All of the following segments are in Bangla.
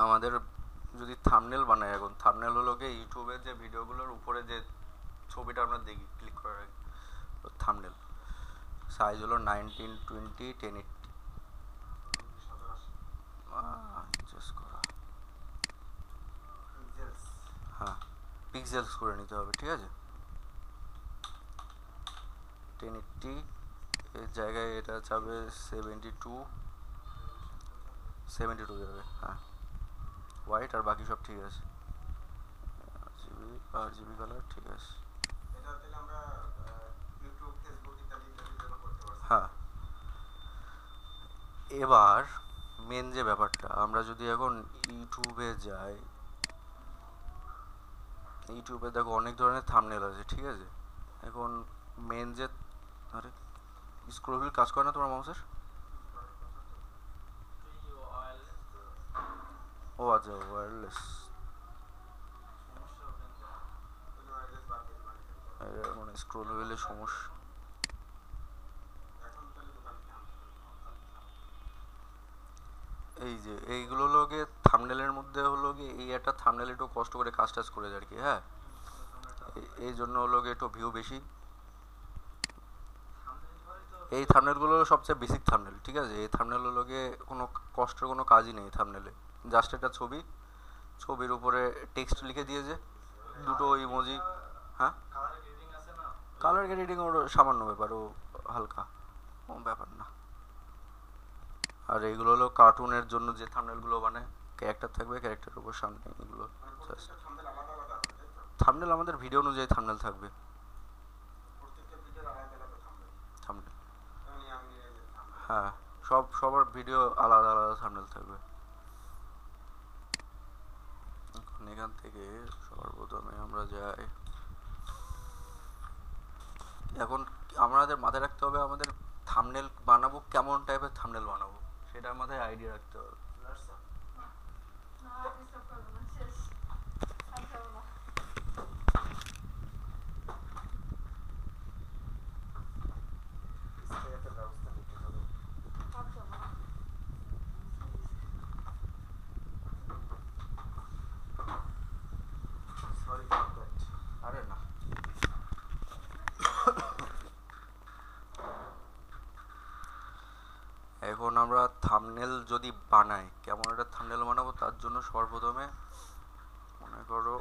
আমাদের যদি থাম্বনেল বানাই, এখন থাম্বনেল হলো কি ইউটিউবের যে ভিডিওগুলোর উপরে যে ছবিটা আমরা দেখি ক্লিক করার আগে, থাম্বনেল সাইজ হলো 1920 1080। চেস করা, হ্যাঁ পিক্সেলস করে নিতে হবে, ঠিক আছে। 1080 এর জায়গায় এটা যাবে 72 যাবে, হ্যাঁ হোয়াইট, আর বাকি সব ঠিক আছে। জিবি আর জিবি কালার ঠিক আছে। হ্যাঁ, এবার মেন যে ব্যাপারটা, আমরা যদি এখন ইউটিউবে যাই, ইউটিউবে দেখো অনেক ধরনের থাম্বনেল আছে, ঠিক আছে। এখন মেন যে, আরে স্ক্রল হুইল কাজ করে না তোমার মাউসের? ও আচ্ছা, ওয়্যারলেস, মানে স্ক্রল হুইলের সমস্যা। এই যে এইগুলো হলো গিয়ে থাম্বনেলের মধ্যে হলো গিয়ে এই একটা থাম্বনেল একটু কষ্ট করে কাজ টাজ করে যায় আর কি, হ্যাঁ। এই জন্য হলো গিয়ে একটু ভিউ বেশি। এই থাম্বনেলগুলো হলো সবচেয়ে বেসিক থাম্বনেল, ঠিক আছে। এই থাম্বনেল হলো গিয়ে কোনো কষ্টের কোনো কাজই নেই থাম্বনেলে। জাস্ট একটা ছবি, ছবির উপরে টেক্সট লিখে দিয়েছে, দুটো ইমোজি। হ্যাঁ, কালার এডিটিং ওর সামান্য ব্যাপার, ও হালকা, ও ব্যাপার না। আর এইগুলো হলো কার্টুনের জন্য যে থাম্বনেলগুলো বানায়, ক্যারেক্টার থাকবে, ক্যারেক্টারের উপর সামনে এগুলো জাস্ট থাম্বনেল। আমাদের ভিডিও অনুযায়ী থাম্বনেল থাকবে, থাম্বনেল, হ্যাঁ সবার ভিডিও আলাদা আলাদা থাম্বনেল থাকবে। এখন এখান থেকে সবার প্রথমে আমরা যাই, এখন আমাদের মাথায় রাখতে হবে আমাদের থাম্বনেল বানাবো কেমন টাইপের থাম্বনেল বানাবো, সেটার মাথায় আইডিয়া রাখতে হবে। আরে না, এখন আমরা থাম্বনেল যদি বানাই, কেমন একটা থাম্বনেল বানাবো তার জন্য সর্বপ্রথমে মনে করো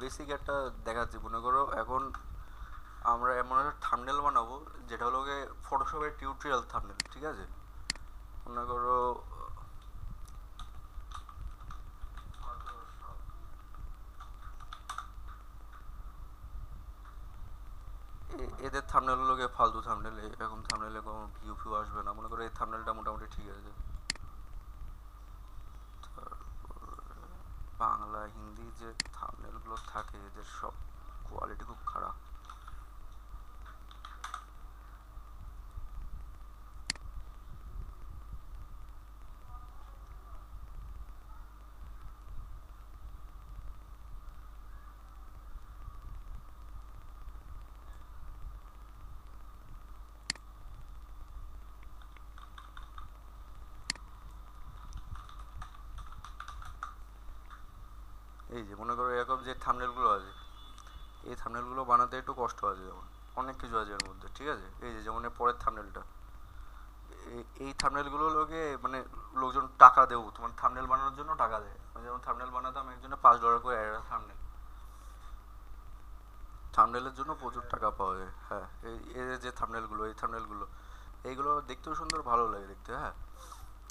বেসিক একটা দেখাচ্ছি। মনে করো এখন আমরা এমন একটা থাম্বনেল বানাবো যেটা হলো গিয়ে ফটোশপের টিউটোরিয়াল থাম্বনেল, ঠিক আছে। মনে করো এদের থাম্বনেল হলো গিয়ে ফালতু থাম্বনেল, এরকম থাম্বনেলে কোনো ভিউ ফিউ আসবে না। মনে করো এই থাম্বনেলটা মোটামুটি ঠিক আছে। বাংলা হিন্দি যে থাম্বনেলগুলো থাকে এদের সব কোয়ালিটি খুব খারাপ। এই যে মনে করো এরকম যে থাম্বনেলগুলো আছে, এই থাম্বনেলগুলো বানাতে একটু কষ্ট আছে, যেমন অনেক কিছু আছে এর মধ্যে, ঠিক আছে। এই যে যেমন এর পরের থাম্বনেলটা, এই থাম্বনেলগুলো লোকে মানে লোকজন টাকা দেবো তোমার থাম্বনেল বানানোর জন্য টাকা দেয়। আমি যেমন থাম্বনেল বানাতাম একজনে $5 করে একটা থাম্বনেল, থাম্বনেলের জন্য প্রচুর টাকা পাওয়া যায়, হ্যাঁ। এই যে থাম্বনেলগুলো, এই থাম্বনেলগুলো এইগুলো দেখতেও সুন্দর, ভালো লাগে দেখতে, হ্যাঁ।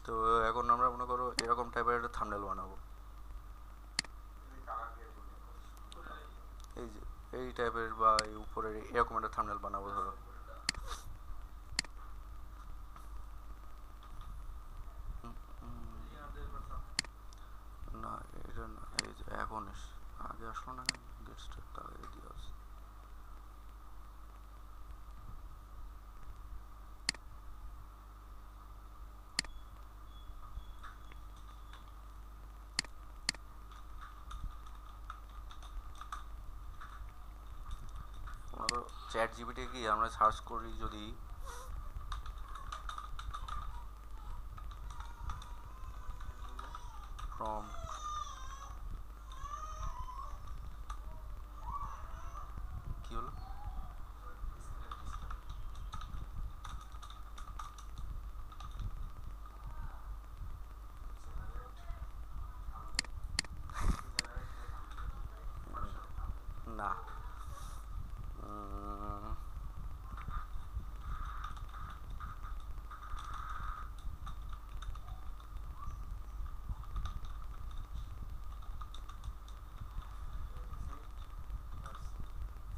তো এখন আমরা মনে করো এরকম টাইপের একটা থাম্বনেল বানাবো, এই যে এই টাইপের বা এই উপরের এরকম একটা থাম্বনেল বানাবো ধরো। না এটা না, এই যে এখন আগে আসলো না কেন, গেট স্টার্ট আগে দিয়ে আসছে। মনে করো চ্যাট জিপিটি কি আমরা সার্চ করি যদি prompt কি হলো? না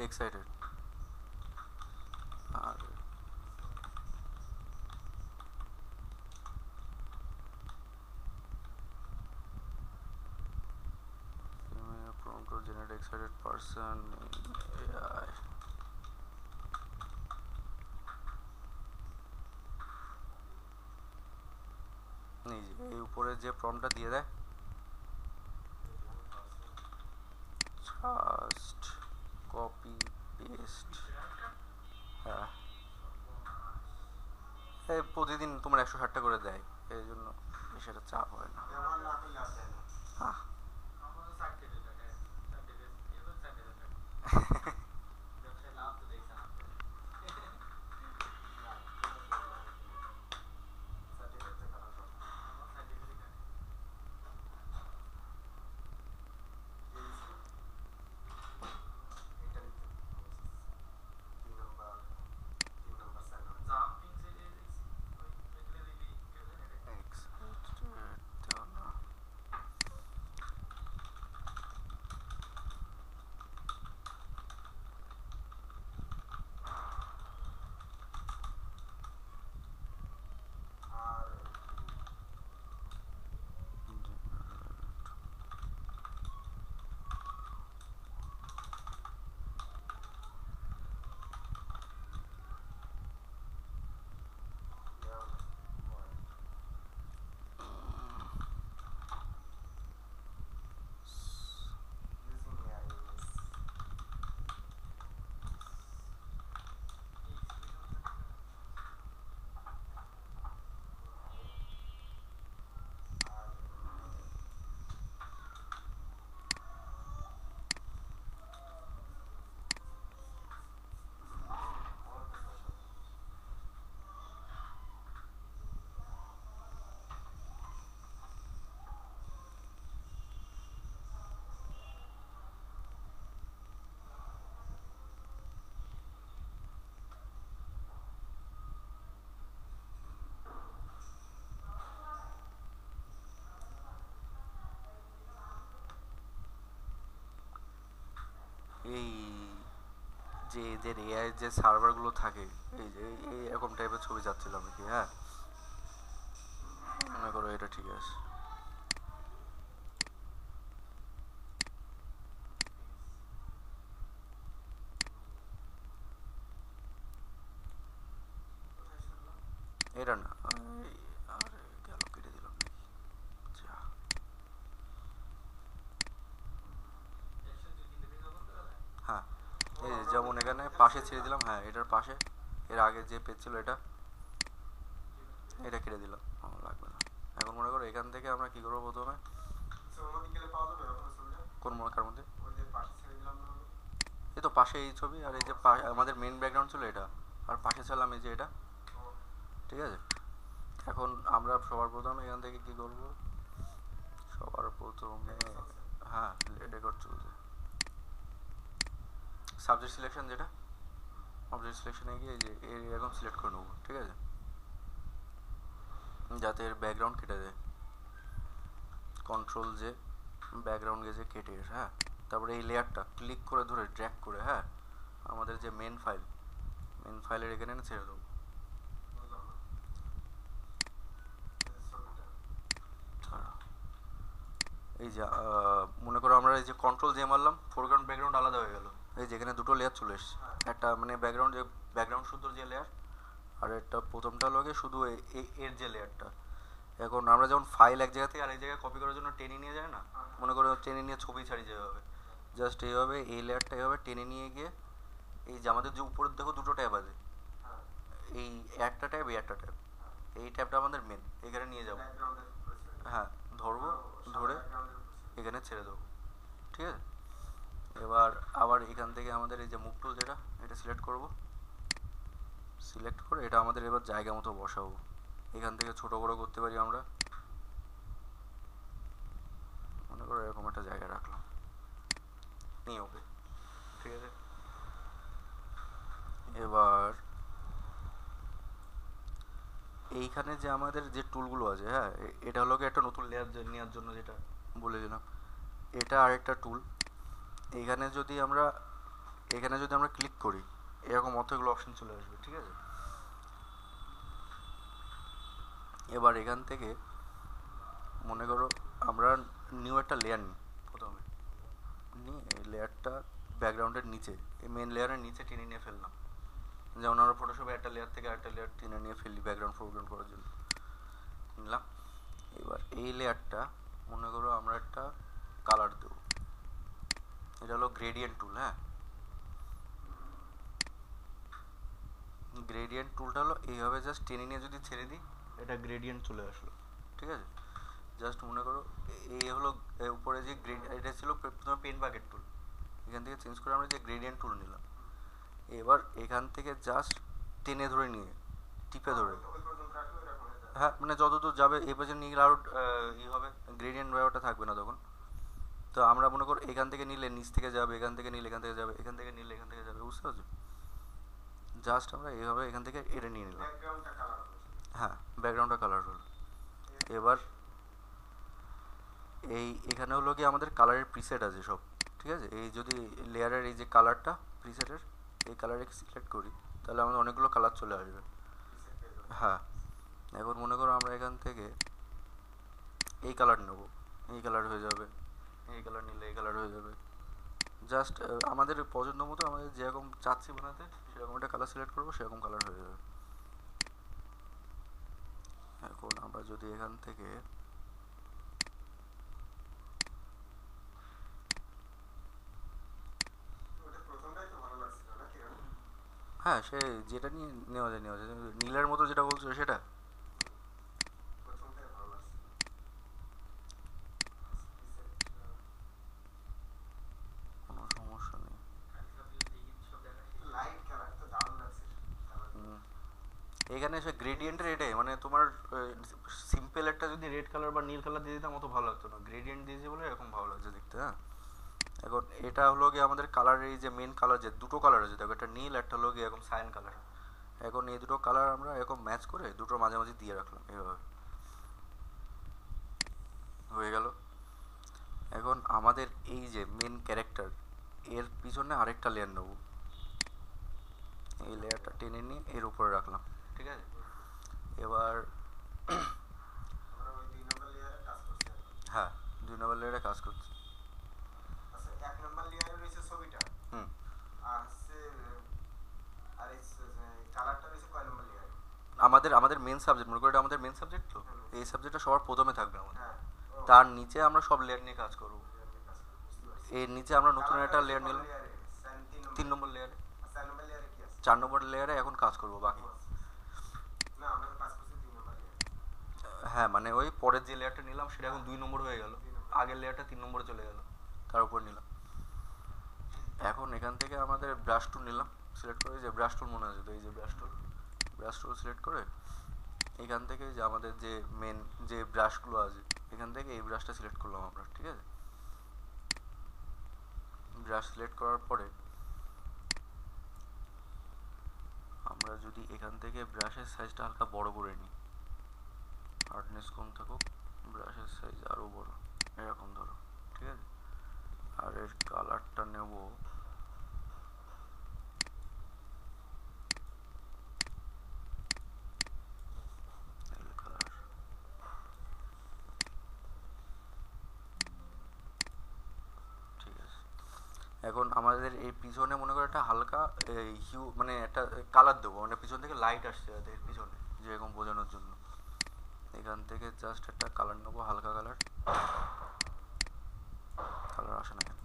excited R prompt to generate excited person in AI এই উপরে যে প্রম্পটটা দিয়ে দেয় জাস্ট কপি পেস্ট। হ্যাঁ এই প্রতিদিন তোমার 160টা করে দেয়, এই জন্য সেটা চাপ হয় না। হ্যাঁ এই যে এদের এআই যে সার্ভারগুলো থাকে, এই যে এরকম টাইপের ছবি যাচ্ছিলাম নাকি? হ্যাঁ মনে করো এটা ঠিক আছে, এটা না আরে গেল, কেটে দিলাম নাকি? যা হ্যাঁ এই যেমন এখানে পাশে ছেড়ে দিলাম, হ্যাঁ এটার পাশে এর আগে যে পেজ ছিল এটা এটা কেটে দিলাম, লাগবে না। এখন মনে করো এখান থেকে আমরা কি করবো প্রথমে, কোন কার মধ্যে? এই তো পাশে এই ছবি, আর এই যে আমাদের মেন ব্যাকগ্রাউন্ড ছিল এটা, আর পাশে ছিলাম এই যে এটা, ঠিক আছে। এখন আমরা সবার প্রথমে এখান থেকে কি করব, সবার প্রথমে হ্যাঁ রেকর্ড চলছে, সাবজেক্ট সিলেকশন যেটা, অবজেক্ট সিলেকশনে গিয়ে এই যে এরকম সিলেক্ট করে নেবো, ঠিক আছে, যাতে এর ব্যাকগ্রাউন্ড কেটে দেয়। কন্ট্রোল যে ব্যাকগ্রাউন্ড গেছে কেটে, হ্যাঁ তারপরে এই লেয়ারটা ক্লিক করে ধরে ড্র্যাগ করে, হ্যাঁ আমাদের যে মেন ফাইলের এখানে এনে ছেড়ে দেবো। এই যে মনে করো আমরা এই যে কন্ট্রোল যে মারলাম, ফোরগ্রাউন্ড ব্যাকগ্রাউন্ড আলাদা হয়ে গেল, এই যেখানে দুটো লেয়ার চলে এসছে, একটা মানে ব্যাকগ্রাউন্ড শুদ্ধ যে লেয়ার, আর একটা প্রথমটা হলো শুধু এর যে লেয়ারটা। এখন আমরা যখন ফাইল এক জায়গা থেকে আরেক জায়গায় কপি করার জন্য টেনে নিয়ে যায় না, মনে করো টেনে নিয়ে ছবি ছাড়ি যেভাবে, জাস্ট এইভাবে এই লেয়ারটা এইভাবে টেনে নিয়ে গিয়ে এই যে আমাদের যে উপরের দেখো দুটো ট্যাব আছে, এই একটা ট্যাব এই একটা ট্যাব, এই ট্যাবটা আমাদের মেন, এখানে নিয়ে যাবো। হ্যাঁ ধরবো, ধরে এখানে ছেড়ে দেবো, ঠিক আছে। এবার আবার এখান থেকে আমাদের এই যে মুভ টুল যেটা, এটা সিলেক্ট করব, সিলেক্ট করে এটা আমাদের এবার জায়গা মতো বসাবো। এখান থেকে ছোট বড় করতে পারি আমরা, মনে করো এরকম একটা জায়গা রাখলাম, নিয়ে ওকে, ঠিক আছে। এবার এইখানে যে আমাদের যে টুলগুলো আছে, হ্যাঁ, এটা হলো একটা নতুন লেয়ার নেওয়ার জন্য যেটা বলে দিলাম, এটা আরেকটা টুল। এইখানে যদি আমরা ক্লিক করি, এরকম অতগুলো অপশন চলে আসবে, ঠিক আছে। এবার এখান থেকে মনে করো আমরা নিউ একটা লেয়ার নিই, প্রথমে নিয়ে এই লেয়ারটা ব্যাকগ্রাউন্ডের নিচে, এই মেন লেয়ারের নিচে টেনে নিয়ে ফেললাম, যেমন আমরা ফটোশপে একটা লেয়ার থেকে আরেকটা লেয়ার টেনে নিয়ে ফেলি ব্যাকগ্রাউন্ড ফোরগ্রাউন্ড করার জন্য, নিলাম। এবার এই লেয়ারটা মনে করো আমরা একটা কালার দেবো, এটা হলো গ্রেডিয়েন্ট টুল, হ্যাঁ। গ্রেডিয়েন্ট টুলটা হলো এইভাবে জাস্ট টেনে নিয়ে যদি ছেড়ে দিই, এটা গ্রেডিয়েন্ট চলে আসলো, ঠিক আছে। জাস্ট মনে করো এই হলো উপরে যে এটা ছিল প্রথমে পেন বাকেট টুল, এখান থেকে চেঞ্জ করে আমরা যে গ্রেডিয়েন্ট টুল নিলাম। এবার এখান থেকে জাস্ট টেনে ধরে নিয়ে টিপে ধরে, হ্যাঁ, মানে যতদূর যাবে এই পর্যন্ত নিয়ে গেলে আরও ই হবে, গ্রেডিয়েন্ট ব্যাপারটা থাকবে না তখন। তো আমরা মনে করো এখান থেকে নিলে নিচ থেকে যাবে, এখান থেকে নিলে এখান থেকে যাবে, এখান থেকে নিলে এখান থেকে যাবে, বুঝতে পারছো। জাস্ট আমরা এইভাবে এখান থেকে এটা নিয়ে নিলাম, হ্যাঁ, ব্যাকগ্রাউন্ডটা কালার হলো। এবার এখানে হলো কি আমাদের কালারের প্রিসেট আছে সব, ঠিক আছে। এই যদি লেয়ারের এই যে কালারটা প্রিসেটের, এই কালারে সিলেক্ট করি, তাহলে আমাদের অনেকগুলো কালার চলে আসবে, হ্যাঁ। এখন মনে করো আমরা এখান থেকে এই কালার নেব, এই কালার হয়ে যাবে, এই কালার নিলে এই কালার হয়ে যাবে। জাস্ট আমাদের পছন্দ মতো আমাদের যেরকম চাচ্ছি বানাতে, সেরকম একটা কালার সিলেক্ট করবো, সেরকম কালার হয়ে যাবে। এখন আমরা যদি এখান থেকে হ্যাঁ, সে যেটা নিয়ে নেওয়া যায় নীলের মতো যেটা বলছো সেটা, কোনো সমস্যা নেই। এখানে এসে গ্রেডিয়েন্টের এটাই মানে তোমার সিম্পল একটা যদি রেড কালার বা নীল কালার দিয়ে দিতাম অত ভালো লাগতো না, গ্রেডিয়েন্ট দিয়েছি বলে এরকম ভালো লাগছে দেখতে, হ্যাঁ। এখন এটা হলো গিয়ে আমাদের কালারের এই যে মেন কালার, যে দুটো কালার আছে দেখো, একটা নীল, একটা হলো গিয়ে এরকম সায়ান কালার। এখন এই দুটো কালার আমরা এরকম ম্যাচ করে দুটোর মাঝামাঝি দিয়ে রাখলাম, এইভাবে হয়ে গেল। এখন আমাদের এই যে মেন ক্যারেক্টার, এর পিছনে আরেকটা লেয়ার নেবো, এই লেয়ারটা টেনে নিয়ে এর উপরে রাখলাম, ঠিক আছে। এবার হ্যাঁ, 2 নম্বর লেয়ারে কাজ করছে। হুম, আমাদের মেন সাবজেক্ট মনে করো, এটা আমাদের মেন সাবজেক্ট, তো এই সাবজেক্টটা সবার প্রথমে থাকবে আমাদের, তার নিচে আমরা সব লেয়ার নিয়ে কাজ করব। এর নিচে আমরা নতুন একটা লেয়ার নিলাম 3 নম্বর লেয়ারে, 4 নম্বর লেয়ারে এখন কাজ করব বাকি। হ্যাঁ, মানে ওই পরের যে লেয়ারটা নিলাম সেটা এখন 2 নম্বর হয়ে গেল, আগের লেয়ারটা 3 নম্বরে চলে গেল, তার উপর নিলাম। এখন এখান থেকে আমাদের ব্রাশ টুল নিলাম, সিলেক্ট করে, যে ব্রাশ টুল মনে আছে তো, এই যে ব্রাশ টুল সিলেক্ট করে এখান থেকে যে আমাদের যে মেন যে ব্রাশগুলো আছে, এখান থেকে এই ব্রাশটা সিলেক্ট করলাম আমরা, ঠিক আছে। ব্রাশ সিলেক্ট করার পরে আমরা যদি এখান থেকে ব্রাশের সাইজটা হালকা বড় করে নিই, হার্ডনেস কম থাকুক, ব্রাশের সাইজ আরও বড়, এরকম ধরো, ঠিক আছে। আর এর কালারটা নেব কালার, ঠিক আছে। এখন আমাদের এই পিছনে মনে করো একটা হালকা হিউ মানে একটা কালার দেবো, মানে পিছন থেকে লাইট আসছে যাতে এর পিছনে, যেরকম বোঝানোর জন্য এখান থেকে জাস্ট একটা কালার নেবো, হালকা কালার, কালার আসে না কেন,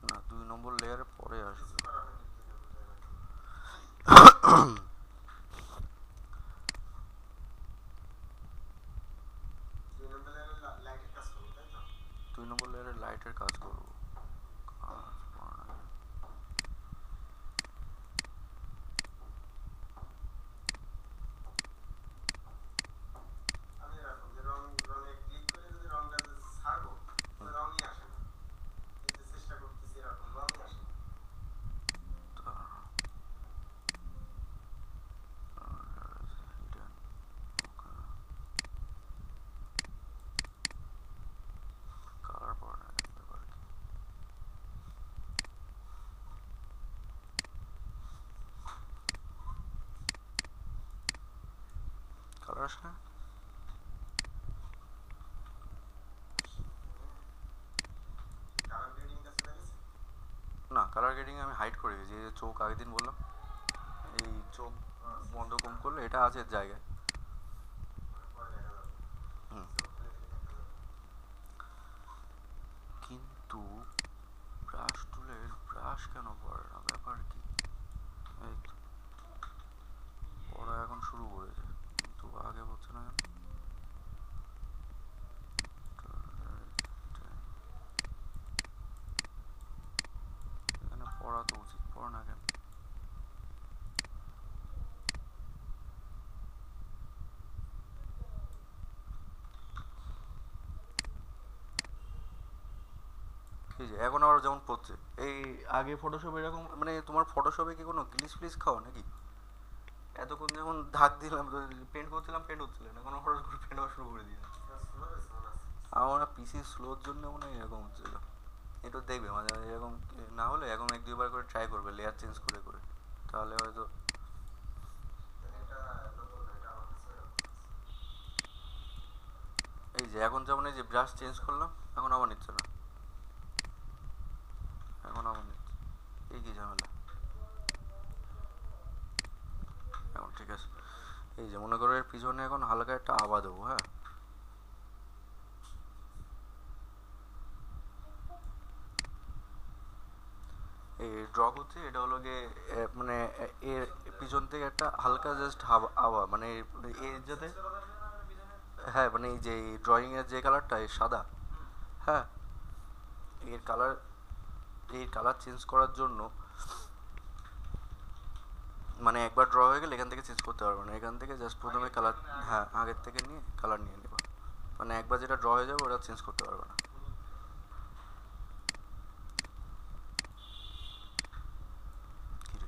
না 2 নম্বর লাইটের কাজ করবো। কালার পড়ে না ব্যাপার কি? কালার আসে না? না, কালার গ্রেডিং আমি হাইড করে দিয়েছি। এই যে চোখ আগের দিন বললাম, এই চোখ বন্ধ কম করলে এটা আছে জায়গায়। কিন্তু ব্রাশ টুলের ব্রাশ কেন পড়ে না ব্যাপার কি? এই তো পড়া এখন শুরু করেছে, কিন্তু আগে হচ্ছে না কেন? এখানে পড়া তো উচিত, পড়ে না কেন? এই যে এখন আবার যেমন পড়ছে, এই আগে ফটোশপে এরকম, মানে তোমার ফটোশপে কি কোনো গ্লিচ ফ্লিচ খাও নাকি? এতক্ষণ যেমন ধাক দিলাম, পেন্ট করছিলাম, পেন্ট হচ্ছিল না, কোনো হঠাৎ করে পেন্ট হওয়া শুরু করে দিলাম। আমার পিসি স্লোর জন্য মনে হয় এরকম হচ্ছিল। একটু দেখবে মাঝে মাঝে এরকম না হলে এখন এক দুইবার করে ট্রাই করবে লেয়ার চেঞ্জ করে করে, তাহলে হয়তো। এই যে এখন যেমন এই যে ব্রাশ চেঞ্জ করলাম, এখন আবার নিচ্ছে না, এখন আবার নিচ্ছে। এই কি ঝামেলা? এখন ঠিক আছে। এই যে মনে করো এর পিছনে এখন হালকা একটা আভা দেবো, হ্যাঁ। এই ড্র করছি, এটা হলো গিয়ে মানে এর পিছন থেকে একটা হালকা জাস্ট আভা, মানে এর যাতে, হ্যাঁ মানে এই যে ড্রয়িং এর যে কালারটা এই সাদা, হ্যাঁ, এর কালার, এই কালার চেঞ্জ করার জন্য মানে একবার ড্র হয়ে গেলে এখান থেকে চেঞ্জ করতে পারবে না, এখান থেকে জাস্ট প্রথমে কালার, হ্যাঁ আগের থেকে নিয়ে কালার নিয়ে নেবা, মানে একবার যেটা ড্র হয়ে যাবে ওটা চেঞ্জ করতে পারবে না। কি রে?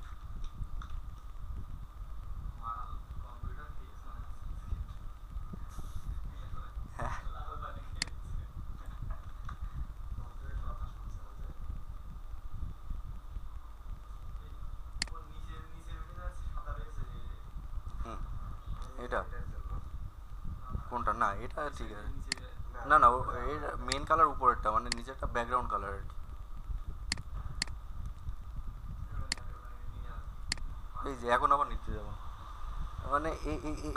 হ্যাঁ হুম, এটা কোনটা? না এটা ঠিক আছে। না না, এর মেন কালার উপরেরটা, মানে নিচেরটা ব্যাকগ্রাউন্ড কালার আর কি। এই যে এখন আবার নিচে যাবো, মানে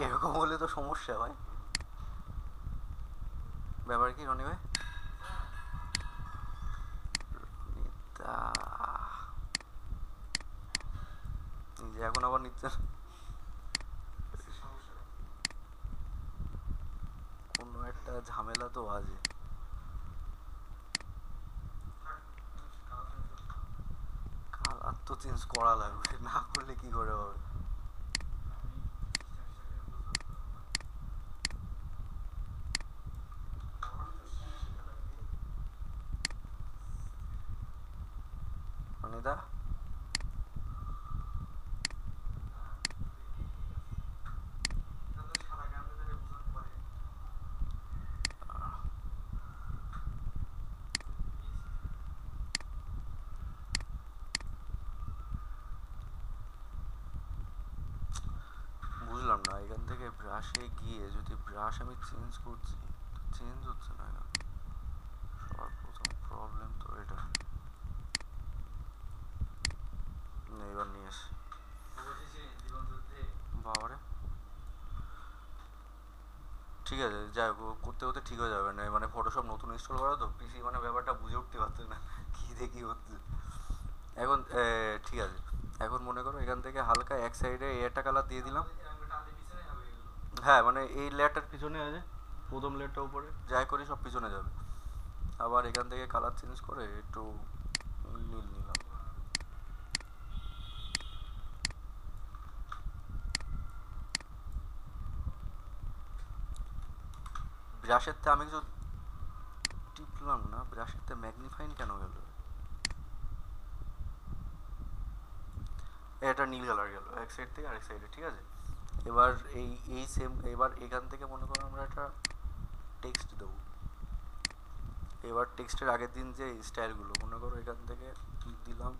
এরকম হলে তো সমস্যা হয়। ব্যাপার কি রনি ভাই? তা এই যে এখন আবার নিচ্ছে না। কোনো একটা ঝামেলা তো আছে। কালার তো চেঞ্জ করা লাগবে, না করলে কি করে হবে? রনিদা, বুঝলাম না এখান থেকে ব্রাশে গিয়ে যদি ব্রাশ আমি চেঞ্জ করছি, চেঞ্জ হচ্ছে না কেন? সবার প্রথম প্রবলেম তো এটা। এবার নিয়ে আসি। বাবারে, ঠিক আছে যাই হোক, করতে করতে ঠিক হয়ে যাবে না, মানে ফটোশপ নতুন ইনস্টল করা তো পিসি, মানে ব্যাপারটা বুঝে উঠতে পারছে না কি দেখি হচ্ছে। এখন ঠিক আছে, এখন মনে করো এখান থেকে হালকা এক সাইডে একটা কালার দিয়ে দিলাম। হ্যাঁ মানে এই লেয়ারটার পিছনে আছে, প্রথম লেয়ারটা উপরে যাই করি সব পিছনে যাবে। আবার এখান থেকে কালার চেঞ্জ করে একটু নীল নিলাম। ব্রাশের তে আমি কিছু টিপলাম না, ব্রাশের তে ম্যাগনিফাইং কেন গেল? এটা নীল কালার গেল এক সাইড থেকে আরেক সাইডে, ঠিক আছে। এবার এই এই সেম, এবার এখান থেকে মনে করো আমরা একটা টেক্সট দেবো। এবার টেক্সটের আগের দিন যে স্টাইলগুলো মনে করো এখান থেকে দিলাম,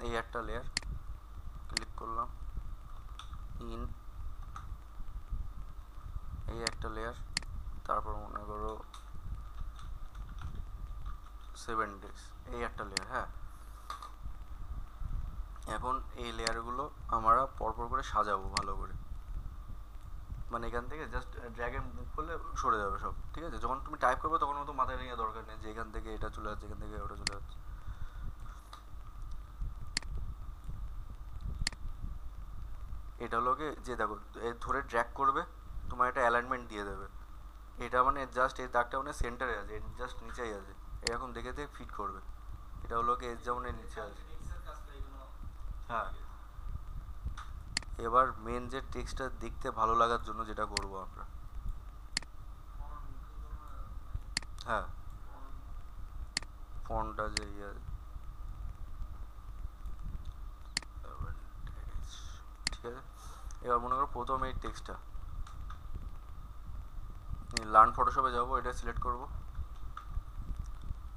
এই একটা লেয়ার ক্লিক করলাম, ইন এই একটা লেয়ার, তারপর মনে করো 7 days এই একটা লেয়ার। হ্যাঁ, এখন এই লেয়ারগুলো আমরা পরপর করে সাজাবো ভালো করে। মানে এখান থেকে জাস্ট ড্র্যাগের মুভ করলে সরে যাবে সব, ঠিক আছে। যখন তুমি টাইপ করবে তখন তো মাথায় নিয়ে দরকার নেই যে এখান থেকে এটা চলে যাচ্ছে, এখান থেকে ওটা চলে যাচ্ছে। এটা হলোকে যে দেখো ধরে ড্র্যাগ করবে, তোমার একটা অ্যালাইনমেন্ট দিয়ে দেবে। এটা মানে জাস্ট এই দাগটা মানে সেন্টারে আছে, জাস্ট নিচেই আছে, এরকম দেখে দেখে ফিট করবে। এটা হলো কি এর যেমন নিচে আছে। হ্যাঁ, এবার মেন যে টেক্সটটা দেখতে ভালো লাগার জন্য যেটা করব আমরা, হ্যাঁ ফন্টটা যে ইয়ে, ঠিক আছে। এবার মনে করো প্রথম এই টেক্সটটা লার্ন ফটোশপে যাবো, এটা সিলেক্ট করব,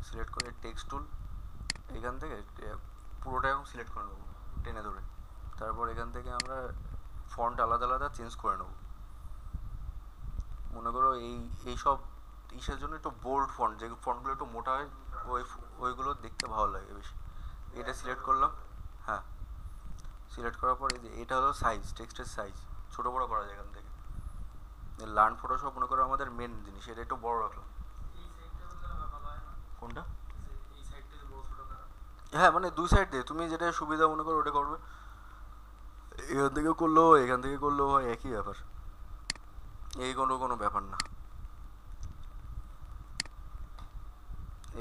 সিলেক্ট করে টেক্সট টুল এখান থেকে পুরোটা এখন সিলেক্ট করে নেবো টেনে ধরে। তারপর এখান থেকে আমরা ফন্ট আলাদা আলাদা চেঞ্জ করে নেবো। মনে করো এই সব ইসের জন্য একটু বোল্ড ফন্ট, যে ফন্টগুলো একটু মোটা হয় ওই ওইগুলো দেখতে ভালো লাগে বেশি। এটা সিলেক্ট করলাম, হ্যাঁ সিলেক্ট করার পর এই যে এটা হলো সাইজ, টেক্সটের সাইজ ছোটো বড়ো করা যায় এখান থেকে। লার্ন ফটোশপ মনে করো আমাদের মেন জিনিস, এটা একটু বড় রাখলাম। কোনটা? হ্যাঁ মানে দুই সাইড দিয়ে তুমি যেটা সুবিধা মনে করো ওটা করবে, এখান থেকে করলেও এখান থেকে করলেও হয়, একই ব্যাপার, এই কোনো কোনো ব্যাপার না।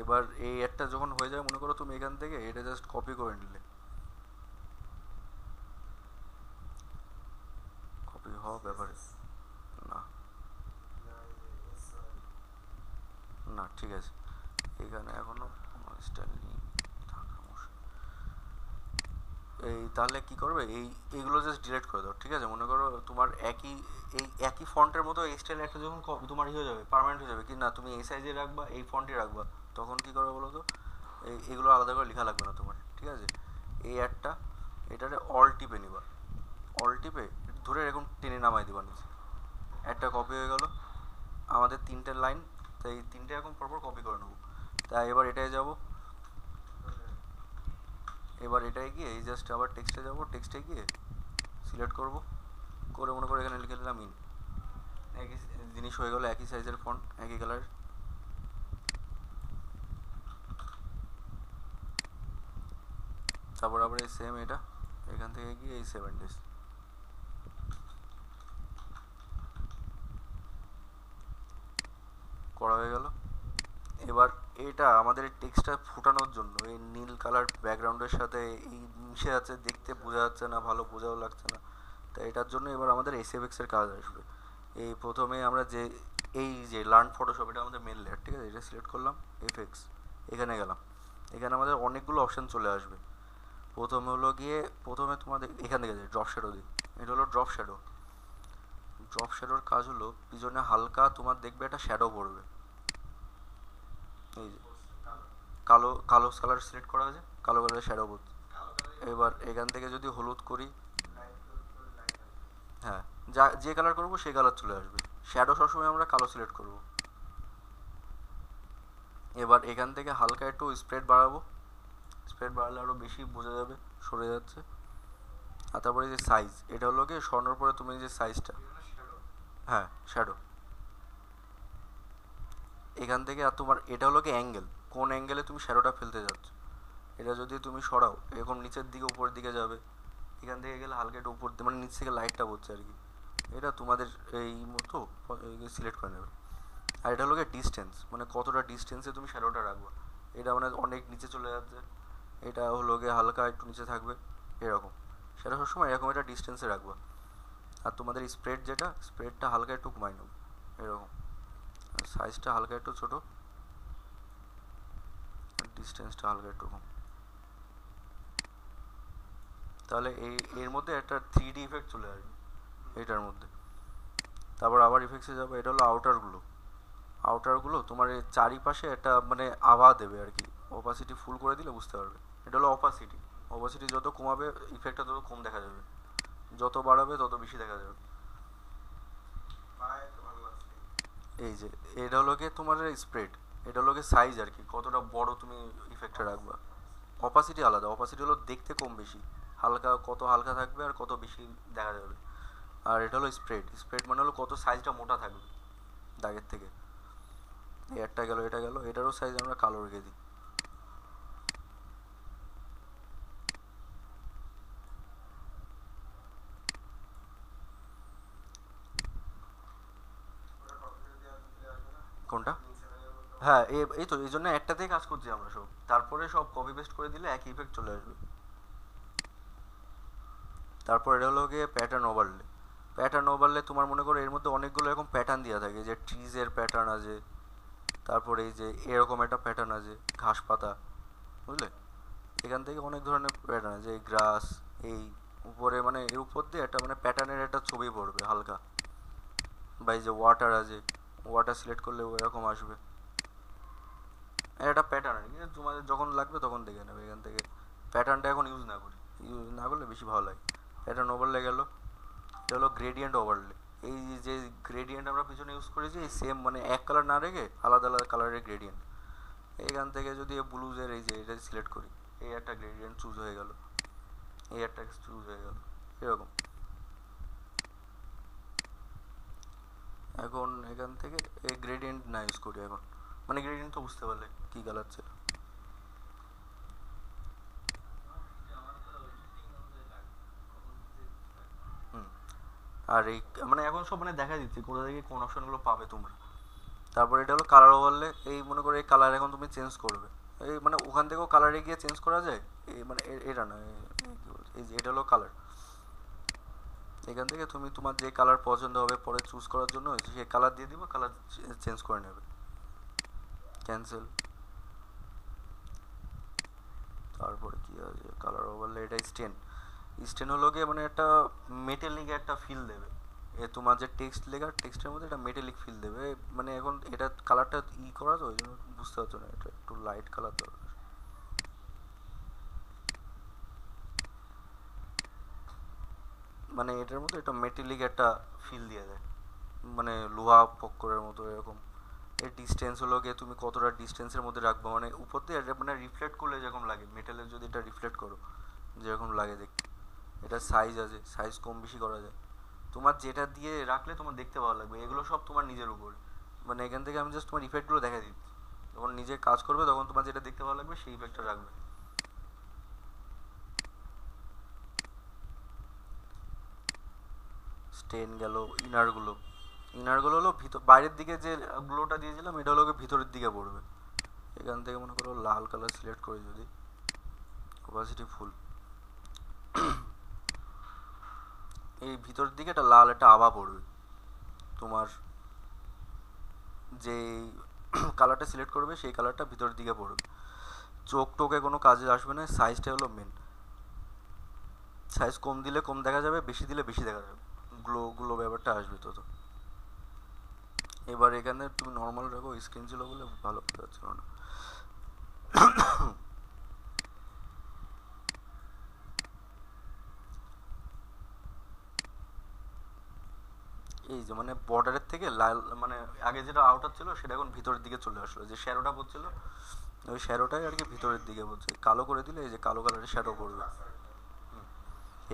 এবার এই একটা যখন হয়ে যায় মনে করো তুমি এখান থেকে এটা জাস্ট কপি করে নিলে, কপি হওয়া ব্যাপারে না, না ঠিক আছে। এখানে এখনো স্টাইল নেই, এই তাহলে কি করবে, এইগুলো জাস্ট ডিলিট করে দাও, ঠিক আছে। মনে করো তোমার এই একই ফন্টের মতো এই স্টাইল একটা যখন তোমার হয়ে যাবে, পার্মানেন্ট হয়ে যাবে, কি না তুমি এই সাইজে রাখবা এই ফন্টে রাখবা, তখন কি করবে বলো তো, এগুলো আলাদা করে লেখা লাগবে না তোমার, ঠিক আছে। এই একটা এটারে অল টিপে নিবা, অল টিপে ধরে এরকম টেনে নামাই দিবা নিচে, একটা কপি হয়ে গেল আমাদের তিনটে লাইন। তাই তিনটে এরকম পরপর কপি করে নেবো। তাই এবার এটাই যাব, এবার এটাই গিয়ে এই জাস্ট আবার টেক্সটে যাব, টেক্সটে গিয়ে সিলেক্ট করব, করে মনে করে এখানে লিখে দিলাম ইন, একই জিনিস হয়ে গেল, একই সাইজের ফন্ট একই কালার। তারপর আবার এই সেম এটা এখান থেকে গিয়ে এই 7 days করা হয়ে গেল। এবার এটা আমাদের এই টেক্সটটা ফুটানোর জন্য এই নীল কালার ব্যাকগ্রাউন্ডের সাথে এই মিশে যাচ্ছে, দেখতে বোঝা যাচ্ছে না, ভালো বোঝাও লাগছে না। তাই এটার জন্য এবার আমাদের এসএফএক্স এর কাজ আসবে। এই প্রথমে আমরা যে এই যে লার্ন ফটোশপ এটা আমাদের মেন লেয়ার, ঠিক আছে। এটা সিলেক্ট করলাম, এফএক্স এখানে গেলাম, এখানে আমাদের অনেকগুলো অপশান চলে আসবে। প্রথমে হলো গিয়ে প্রথমে তোমাদের এখান থেকে ড্রপ শ্যাডো দিই, এটা হলো ড্রপ শ্যাডো। ড্রপ শ্যাডোর কাজ হলো পিছনে হালকা তোমার দেখবে একটা শ্যাডো পড়বে, এই যে কালো কালো কালার সিলেক্ট করা আছে, কালো কালারের শ্যাডো পড়ছে। এবার এখান থেকে যদি হলুদ করি, হ্যাঁ যা যে কালার করবো সেই কালার চলে আসবে। শ্যাডো সবসময় আমরা কালো সিলেক্ট করব। এবার এখান থেকে হালকা একটু স্প্রেড বাড়াবো, স্প্রেড বাড়ালে আরও বেশি বোঝা যাবে সরে যাচ্ছে। আর তারপরে যে সাইজ, এটা হলো কি সরানোর পরে তুমি যে সাইজটা, হ্যাঁ শ্যাডো এখান থেকে। আর তোমার এটা হলো কি অ্যাঙ্গেল, কোন অ্যাঙ্গেলে তুমি শ্যাডোটা ফেলতে যাচ্ছ, এটা যদি তুমি সরাও এরকম নিচের দিকে উপরের দিকে যাবে, এখান থেকে গেলে হালকা একটু উপর মানে নিচ থেকে লাইটটা পড়ছে আর কি। এটা তোমাদের এই মতো সিলেক্ট করে নেবে। আর এটা হলো ডিস্টেন্স, মানে কতটা ডিস্টেন্সে তুমি শ্যাডোটা রাখবে। এটা মানে অনেক নিচে চলে যাচ্ছে, এটা হলো গিয়ে হালকা একটু নিচে থাকবে এরকম। সেটা সবসময় এরকম একটা ডিস্টেন্সে রাখবা। আর তোমাদের স্প্রেড যেটা, স্প্রেডটা হালকা একটু কমাই নেবে এরকম, আর সাইজটা হালকা একটু ছোটো, ডিস্টেন্সটা হালকা একটু কম। তাহলে এর মধ্যে একটা 3D ইফেক্ট চলে আসবে এটার মধ্যে। তারপর আবার ইফেক্টসে যাবে, এটা হলো আউটারগুলো। আউটারগুলো তোমার এই চারিপাশে একটা মানে আভা দেবে আর কি। অপাসিটি ফুল করে দিলে বুঝতে পারবে। এটা হলো অপাসিটি। অপাসিটি যত কমাবে ইফেক্টটা তত কম দেখা যাবে, যত বাড়াবে তত বেশি দেখা যাবে। এই যে এটা হলো গিয়ে তোমার স্প্রেড, এটা হলো গিয়ে সাইজ আর কি, কতটা বড় তুমি ইফেক্টটা রাখবা। অপাসিটি আলাদা, অপাসিটি হলো দেখতে কম বেশি, হালকা কত হালকা থাকবে আর কত বেশি দেখা যাবে। আর এটা হলো স্প্রেড, স্প্রেড মানে হলো কত সাইজটা মোটা থাকবে দাগের থেকে। এই একটা গেল, এটা গেল, এটারও সাইজ আমরা কালো রেখে দিই। কোনটা? হ্যাঁ এই তো এই জন্য একটাতেই কাজ করছি আমরা সব, তারপরে সব কপি পেস্ট করে দিলে একই ইফেক্ট চলে আসবে। তারপর এটা হলো গিয়ে প্যাটার্ন ওভারলে। প্যাটার্ন ওভারলে তোমার মনে করো এর মধ্যে অনেকগুলো এরকম প্যাটার্ন দেওয়া থাকে, যে ট্রিজের প্যাটার্ন আছে, তারপরে এই যে এরকম একটা প্যাটার্ন আছে ঘাস পাতা, বুঝলে? এখান থেকে অনেক ধরনের প্যাটার্ন আছে, এই গ্রাস, এই উপরে মানে এর উপর দিয়ে একটা মানে প্যাটার্নের একটা ছবি পড়বে হালকা, বা এই যে ওয়াটার আছে, ওয়াটার সিলেক্ট করলে এরকম আসবে। একটা প্যাটার্ন আর কি, তোমাদের যখন লাগবে তখন দেখে নেবে এখান থেকে। প্যাটার্নটা এখন ইউজ না করি, ইউজ না করলে বেশি ভালো লাগে। প্যাটার্ন ওভারলে গেল। এটা হলো গ্রেডিয়েন্ট ওভারলে। এই যে গ্রেডিয়েন্ট আমরা পিছনে ইউজ করেছি, এই সেম মানে এক কালার না রেখে আলাদা আলাদা কালারের গ্রেডিয়েন্ট। এইখান থেকে যদি ব্লুজের এই যে এটা সিলেক্ট করি, এই একটা গ্রেডিয়েন্ট চুজ হয়ে গেল, এই একটা চুজ হয়ে গেল এরকম। এখন এখান থেকে এই গ্রেডিয়েন্ট না ইউজ করি এখন, মানে গ্রেডিয়েন্ট তো বুঝতে পারলে কী কালার ছিল। হুম। আর এই মানে এখন সব মানে দেখা দিচ্ছি কোথা থেকে কোন অপশনগুলো পাবে তোমরা। তারপর এটা হলো কালার ওভারলে। এই মনে করো এই কালার এখন তুমি চেঞ্জ করবে, এই মানে ওখান থেকেও কালারে গিয়ে চেঞ্জ করা যায়। এই মানে এটা না, এই যে এটা হলো কালার। এখান থেকে তুমি তোমার যে কালার পছন্দ হবে পরে চুজ করার জন্য সেই কালার দিয়ে দিবা, কালার চেঞ্জ করে নেবে। ক্যান্সেল। তারপরে কি আছে কালার ওভারলে, এটা স্টেন। স্টেন হলো গিয়ে মানে একটা মেটালিক একটা ফিল দেবে। এ তোমার যে টেক্সট লেখা, টেক্সটের মধ্যে একটা মেটালিক ফিল দেবে। মানে এখন এটা কালারটা করা তো ওই জন্য বুঝতে পারছো না, এটা একটু লাইট কালার দরকার। মানে এটার মধ্যে একটা মেটালিক একটা ফিল দিয়ে দেয়, মানে লোহা পক্করের মতো এরকম। এর ডিস্টেন্স হলো গিয়ে তুমি কতটা ডিস্টেন্সের মধ্যে রাখবে, মানে উপর দিয়ে এটা মানে রিফ্লেক্ট করলে যেরকম লাগে, মেটালের যদি এটা রিফ্লেক্ট করো যেরকম লাগে দেখতে। এটা সাইজ আছে, সাইজ কম বেশি করা যায়। তোমার যেটা দিয়ে রাখলে তোমার দেখতে ভালো লাগবে, এগুলো সব তোমার নিজের উপর। মানে এখান থেকে আমি জাস্ট তোমার ইফেক্টগুলো দেখা দিচ্ছি, যখন নিজে কাজ করবে তখন তোমার যেটা দেখতে ভালো লাগবে সেই ইফেক্টটা রাখবে। স্টেন গেল। ইনারগুলো, ইনারগুলো হলো ভিতর বাইরের দিকে যে গ্লোটা দিয়েছিলাম এটা হলো ভিতরের দিকে পড়বে। এখান থেকে মনে করো লাল কালার সিলেক্ট করি যদি, অপাসিটি ফুল, এই ভিতরের দিকে একটা লাল একটা আভা পড়বে। তোমার যে কালারটা সিলেক্ট করবে সেই কালারটা ভিতরের দিকে পড়বে। চোখ টোকে কোনো কাজে আসবে না, সাইজটা হলো মেন। সাইজ কম দিলে কম দেখা যাবে, বেশি দিলে বেশি দেখা যাবে, গ্লো গ্লো ব্যাপারটা আসবে তো। এবার এখানে তুমি নর্মাল রাখো, স্ক্রিন ছিল বলে ভালো বোঝা যাচ্ছিল না। এই যে মানে বর্ডারের থেকে লাল মানে আগে যেটা আউটার ছিল সেটা এখন ভিতরের দিকে চলে আসলো, যে শ্যাডোটা পড়ছিল ওই শ্যাডোটাই আর কি ভিতরের দিকে পড়ছে। কালো করে দিলে এই যে কালো কালারের শ্যাডো পড়বে।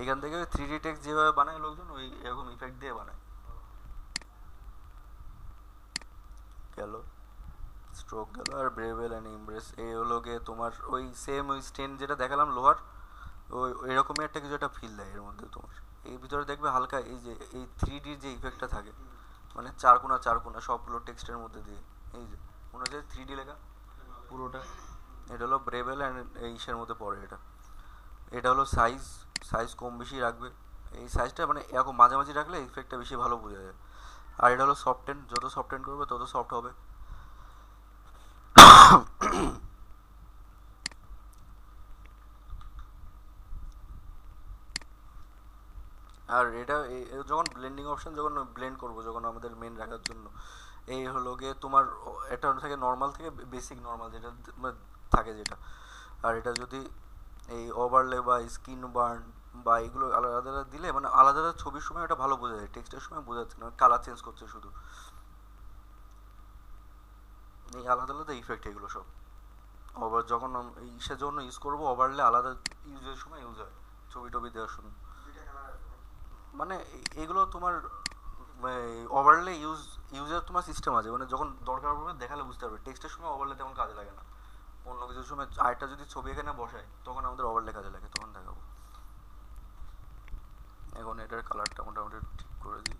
এখান থেকে 3D টেক্সট যেভাবে বানায় লোকজন ওই এরকম ইফেক্ট দিয়ে বানায়। গেল স্ট্রোক গেল। আর ব্রেভেল অ্যান্ড ইমপ্রেস এই হলো গিয়ে তোমার ওই সেম ওই স্টেন যেটা দেখালাম লোহার, ওই এরকমই একটা কিছু একটা ফিল দেয় এর মধ্যে তোমার। এই ভিতরে দেখবে হালকা এই যে এই 3D-র যে ইফেক্টটা থাকে, মানে চারকোনা চারকোনা সবগুলো টেক্সটের মধ্যে দিয়ে, এই যে মনে হচ্ছে 3D লেখা পুরোটা। এটা হলো ব্রেভেল অ্যান্ড ইসের মধ্যে পড়ে এটা। এটা হলো সাইজ, সাইজ কম বেশি রাখবে। এই সাইজটা মানে এরকম মাঝামাঝি রাখলে ইফেক্টটা বেশি ভালো বোঝা যায়। আর এটা হলো সফটেন, যত সফটেন করবে তত সফট হবে। আর এটা যখন ব্লেন্ডিং অপশন যখন ব্লেন্ড করবো, যখন আমাদের মেন রাখার জন্য, এই হলো গিয়ে তোমার এটা থাকে নর্মাল থেকে বেসিক নর্মাল যেটা থাকে যেটা। আর এটা যদি এই ওভারলে বা স্কিন বার্ন বা এগুলো আলাদা আলাদা দিলে মানে আলাদা আলাদা ছবির সময় এটা ভালো বোঝা যায়, টেক্সটের সময় বোঝা যাচ্ছে না, কালার চেঞ্জ করছে শুধু। এই আলাদা আলাদা ইফেক্ট এগুলো সব। আবার যখন ইসের জন্য ইউজ করবো ওভারলে আলাদা ইউজের সময় ইউজ হয়, ছবি টবি দেওয়ার সময়। মানে এগুলো তোমার ওভারলে ইউজের তোমার সিস্টেম আছে, মানে যখন দরকার পড়বে দেখালে বুঝতে পারবে। টেক্সটের সময় ওভারলে তেমন কাজে লাগে না। অন্য কিছুর সময় আরেকটা যদি ছবি এখানে বসায় তখন আমাদের ওভারলে কাজে লাগে, তখন দেখাবো। এখন এটার কালারটা মোটামুটি ঠিক করে দিই।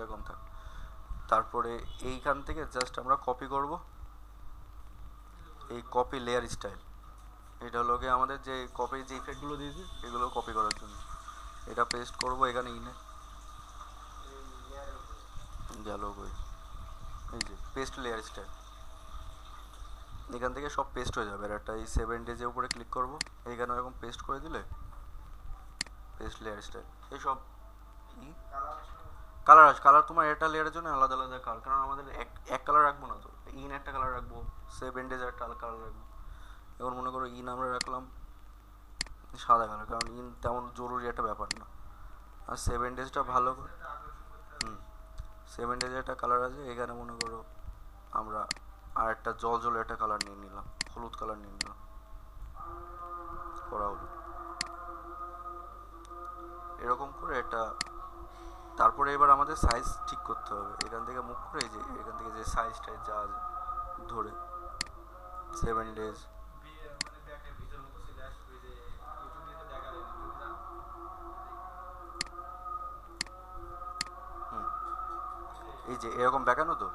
এরকম থাক। তারপরে এইখান থেকে জাস্ট আমরা কপি করব, এই কপি লেয়ার স্টাইল। এটা হলো গিয়ে আমাদের যে কপি যে ইফেক্টগুলো দিয়েছি এগুলো কপি করার জন্য। এটা পেস্ট করব এখানে ইনে গেল কই, এই যে পেস্ট লেয়ার স্টাইল। এখান থেকে সব পেস্ট হয়ে যাবে। আর একটা এই 7 ডেজের উপরে ক্লিক করব, এইখানে এরকম পেস্ট করে দিলে পেস্ট লেয়ার স্টাইল এইসব। কালার আছে, কালার তোমার এটা লেয়ারের জন্য আলাদা আলাদা কালার, কারণ আমাদের এক কালার রাখবো না তো। ইন একটা কালার রাখবো, 7 ডেজের একটা কালার রাখবো। এবার মনে করো ইন আমরা রাখলাম সাদা কালার, কারণ ইন তেমন জরুরি একটা ব্যাপার না। আর 7 ডেজটা ভালো করে, হুম, 7 ডেজের একটা কালার আছে এখানে। মনে করো আমরা আর একটা জল জলে একটা কালার নিয়ে নিলাম, হলুদ কালার নিয়ে নিলাম, করা হলুদ, এরকম করে একটা। তারপরে এবার আমাদের সাইজ ঠিক করতে হবে। এখান থেকে মুখ করে এই যে এখান থেকে যে সাইজটা যা আছে ধরে 7 ডেজ। হুম, এই যে এরকম দেখানো তো।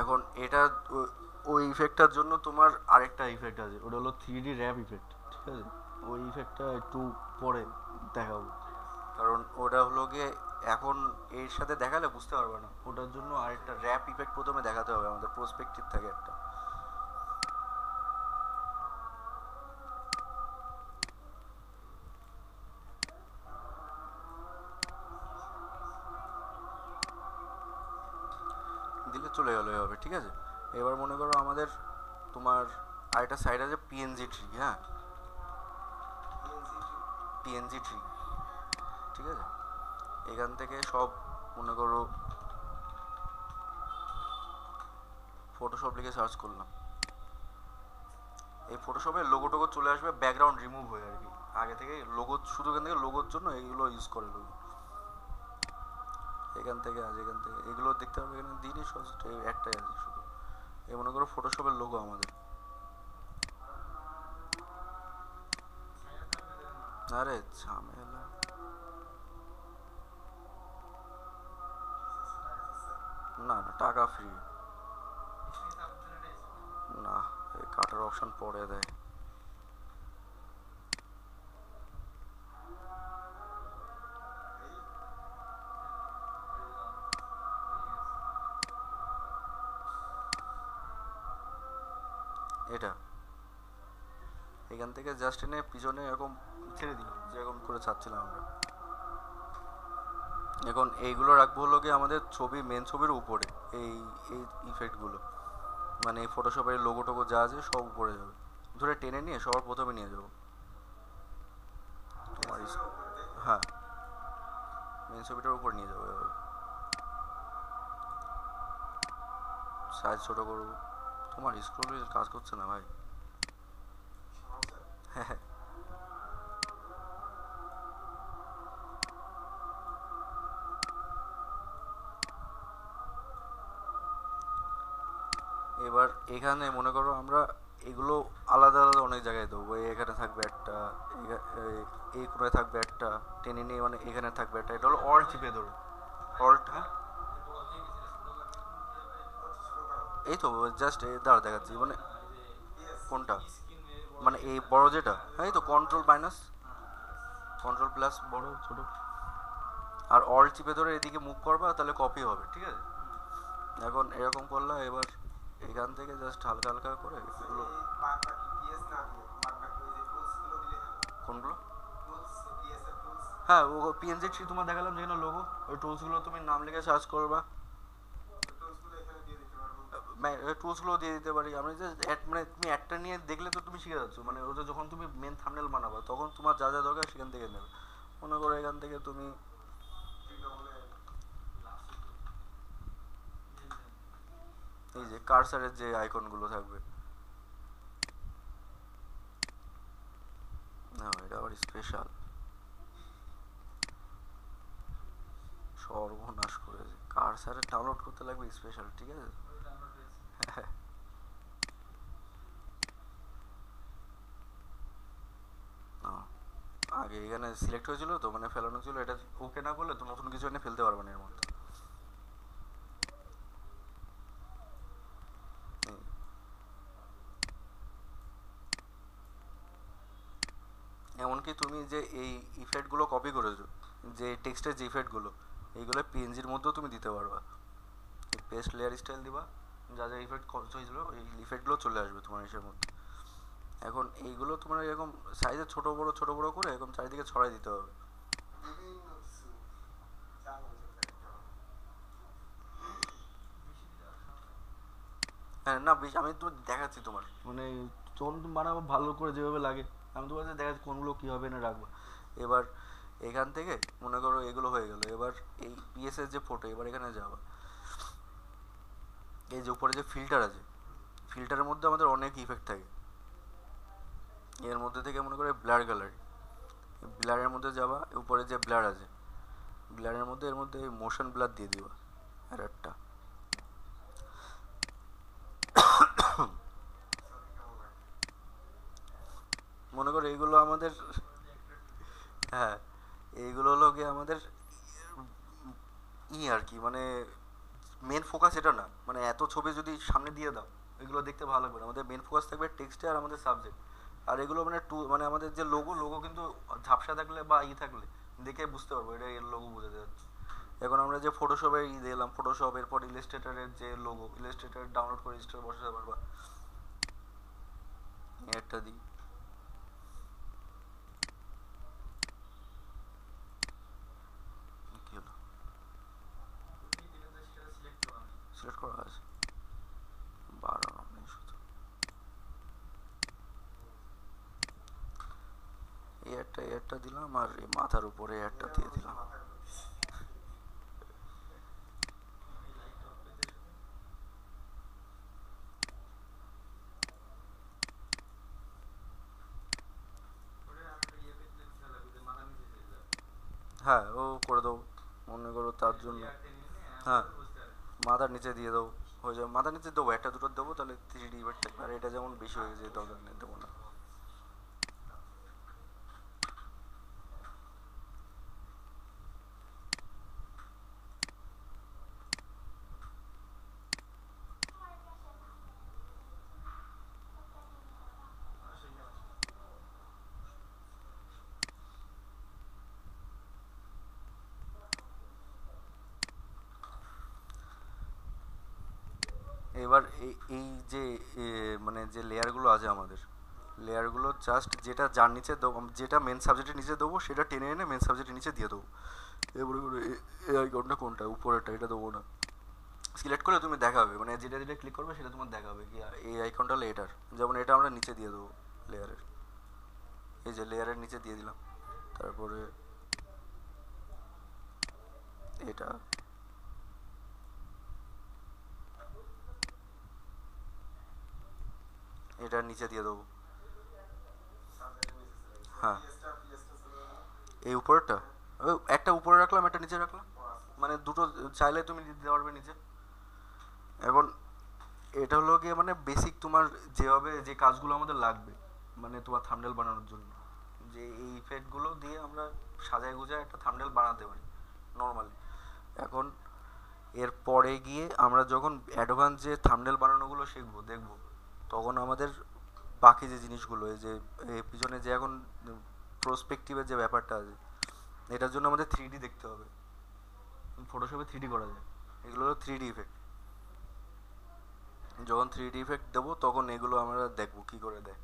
এখন এটা ওই ইফেক্টটার জন্য তোমার আরেকটা ইফেক্ট আছে, ওটা হলো 3D র্যাপ ইফেক্ট, ঠিক আছে? ওই ইফেক্টটা একটু পরে দেখাবো, কারণ ওটা হলো গিয়ে এখন এর সাথে দেখালে বুঝতে পারবে না। ওটার জন্য আরেকটা র্যাপ ইফেক্ট প্রথমে দেখাতে হবে আমাদের, প্রসপেক্টিভ থাকে একটা। দিলে চলে গেলে হবে, ঠিক আছে? এবার মনে করো আমাদের তোমার আরেকটা সাইড আছে পিএনজি ট্রি, হ্যাঁ, পিএনজি ট্রি, ঠিক আছে? এখান থেকে সব মনে করো ফটোশপ লিখে সার্চ করলাম, এই ফটোশপে লোগো টোগো চলে আসবে, ব্যাকগ্রাউন্ড রিমুভ হয়ে আর কি। আগে থেকে লোগো শুধু এখান থেকে লোগোর জন্য এইগুলো ইউজ করে লোগো। এখান থেকে আছে, এখান থেকে এগুলো দেখতে হবে। এখানে দিনই একটাই আছে শুধু। এই মনে করো ফটোশপের লোগো আমাদের। আরে ঝামেলা না, না টাকা ফ্রি না, এই কাটার অপশন পরে দেয়। এটা এখান থেকে জাস্ট এনে পিছনে এরকম ছেড়ে দিলাম, যেরকম করে ছাড়ছিলাম আমরা। এখন এইগুলো রাখবো হলো গিয়ে আমাদের ছবি, মেন ছবির উপরে। এই এই ইফেক্টগুলো মানে এই ফটোশপের লোগো টোগো যা আছে সব উপরে যাবে। ধরে টেনে নিয়ে সবার প্রথমে নিয়ে যাবো তোমার হ্যাঁ, মেন ছবিটার উপর নিয়ে যাবো এভাবে। সাইজ ছোটো করবো, তোমার স্ক্রল হুইল কাজ করছে না ভাই। এবার এখানে মনে করো আমরা এগুলো আলাদা আলাদা অনেক জায়গায় দেবো। এখানে থাকবে একটা, এই কোণায় থাকবে একটা, টেনে নিয়ে মানে এখানে থাকবে একটা। এটা হলো অল্ট চিপে ধরে, অল্ট। হ্যাঁ এই তো জাস্ট দাঁড়া দেখাচ্ছি, মানে কোনটা, মানে এই বড় যেটা, এই তো কন্ট্রোল মাইনাস, কন্ট্রোল প্লাস বড় ছোট, আর অল চিপে ধরে এদিকে মুভ করবা, তাহলে কপি হবে, ঠিক আছে। এখন এরকম করলাম, এবার এখান থেকে জাস্ট হালকা হালকা করে এগুলো, কোনগুলো, হ্যাঁ ও পিএনজি ট্রি তোমার দেখালাম যেখানে লোগো, ওই টুলসগুলো তুমি নাম লিখে সার্চ করবা। টুলসগুলো দিয়ে দিতে পারি আমি, জাস্ট মানে তুমি একটা নিয়ে দেখলে তো তুমি শিখে যাচ্ছ, মানে ওটা যখন তুমি মেন থাম্বনেল বানাবা তখন তোমার যা যা দরকার সেখান থেকে নেবে। মনে করো এখান থেকে তুমি এই যে কার্সারের যে আইকনগুলো থাকবে, না এটা আবার স্পেশাল, সর্বনাশ করেছে, কার্সারে ডাউনলোড করতে লাগবে স্পেশাল, ঠিক আছে। আগে এখানে সিলেক্ট হয়েছিল তো, মানে ফেলানো ছিল, এটা ওকে না করলে তো নতুন কিছু এনে ফেলতে পারবে না এর মধ্যে। এমনকি তুমি যে এই ইফেক্টগুলো কপি করেছো, যে টেক্সটের যে ইফেক্টগুলো, এইগুলো পিএনজির মধ্যেও তুমি দিতে পারবা। পেস্ট লেয়ার স্টাইল দিবা, যা যা ইফেক্ট হয়েছিল ওই ইফেক্টগুলো চলে আসবে তোমার ইসের মধ্যে। এখন এইগুলো তোমার এরকম সাইজে ছোট বড় করে এরকম চারিদিকে ছড়াই দিতে হবে। হ্যাঁ না বেশ, আমি তো দেখাচ্ছি তোমার, মানে যখন তুমি বানাবো ভালো করে যেভাবে লাগে, আমি তোমার দেখাচ্ছি কোনগুলো কীভাবে এনে রাখবো। এবার এখান থেকে মনে করো এগুলো হয়ে গেল, এবার এই পিএস এর যে ফটো, এবার এখানে যাবা, এই যে উপরে যে ফিল্টার আছে, ফিল্টারের মধ্যে আমাদের অনেক ইফেক্ট থাকে। এর মধ্যে থেকে মনে করো ব্লার গ্যালারি, ব্লারের মধ্যে যাবা, উপরে যে ব্লার আছে, ব্লারের মধ্যে এর মধ্যে মোশন ব্লার দিয়ে দিবা আর একটা। মনে করো এইগুলো আমাদের, হ্যাঁ এইগুলো হলো গিয়ে আমাদের আর কি, মানে মেন ফোকাস এটা না, মানে এত ছবি যদি সামনে দিয়ে দাও এগুলো দেখতে ভালো লাগবে না, আমাদের মেন ফোকাস থাকবে টেক্সটে আর আমাদের সাবজেক্ট। আর এগুলো মানে মানে আমাদের যে লোগো, লোগো কিন্তু ঝাপসা থাকলে বা থাকলে দেখে বুঝতে পারবো এটা এর লোগো বোঝা যাচ্ছে। এখন আমরা যে ফটোশপে দিলাম, ফটোশপ এরপর ইলাস্ট্রেটরের যে লোগো, ইলাস্ট্রেটর ডাউনলোড করে ইনস্টল বসাতে পারবা। একটা দিই, কি হলো, সিলেক্ট করা আছে, বাড়ানো নেই শুধু, এই একটা দিলাম আর এই মাথার উপরে একটা দিয়ে দিলাম। হ্যাঁ ও করে দেবো, মনে করো তার জন্য। হ্যাঁ মাথার নিচে দিয়ে দেবো, হয়ে যাবে, মাথার নিচে দেবো একটা দুটো দেবো, তাহলে 3D ইফেক্ট থাকবে। আর এটা যেমন বেশি হয়ে গেছে দরকার নেই, দেবো না। এবার এই যে মানে যে লেয়ারগুলো আছে আমাদের, লেয়ারগুলো জাস্ট যেটা যার নিচে দেবো, যেটা মেন সাবজেক্টের নিচে দেবো সেটা টেনে এনে মেন সাবজেক্টের নিচে দিয়ে দেবো। এবারে এই আইকনটা কোনটা, উপরেরটা, এটা দেবো না। সিলেক্ট করে তুমি দেখাবে, মানে যেটা যেটা ক্লিক করবে সেটা তোমার দেখাবে কি এই আইকনটা হলো এটার, যেমন এটা আমরা নিচে দিয়ে দেবো লেয়ারের, এই যে লেয়ারের নিচে দিয়ে দিলাম। তারপরে এটা, এটা নিচে দিয়ে দেবো। হ্যাঁ, এই উপরেরটা একটা উপরে রাখলাম, একটা নিচে রাখলাম, মানে দুটো চাইলে তুমি দিতে পারবে নিচে। এখন এটা হলো গিয়ে মানে বেসিক তোমার যেভাবে যে কাজগুলো আমাদের লাগবে মানে তোমার থাম্বনেল বানানোর জন্য, যে এই ইফেক্টগুলো দিয়ে আমরা সাজায় গুজায় একটা থাম্বনেল বানাতে পারি নর্মালি। এখন এর পরে গিয়ে আমরা যখন অ্যাডভান্স যে থাম্বনেল বানানোগুলো শিখবো দেখবো, তখন আমাদের বাকি যে জিনিসগুলো এই যে পিছনে যে এখন প্রসপেক্টিভের যে ব্যাপারটা আছে, এটার জন্য আমাদের 3D দেখতে হবে। ফটোশপে 3D করা যায়, এগুলো হলো 3D ইফেক্ট। যখন 3D ইফেক্ট দেবো তখন এগুলো আমরা দেখবো কি করে দেয়।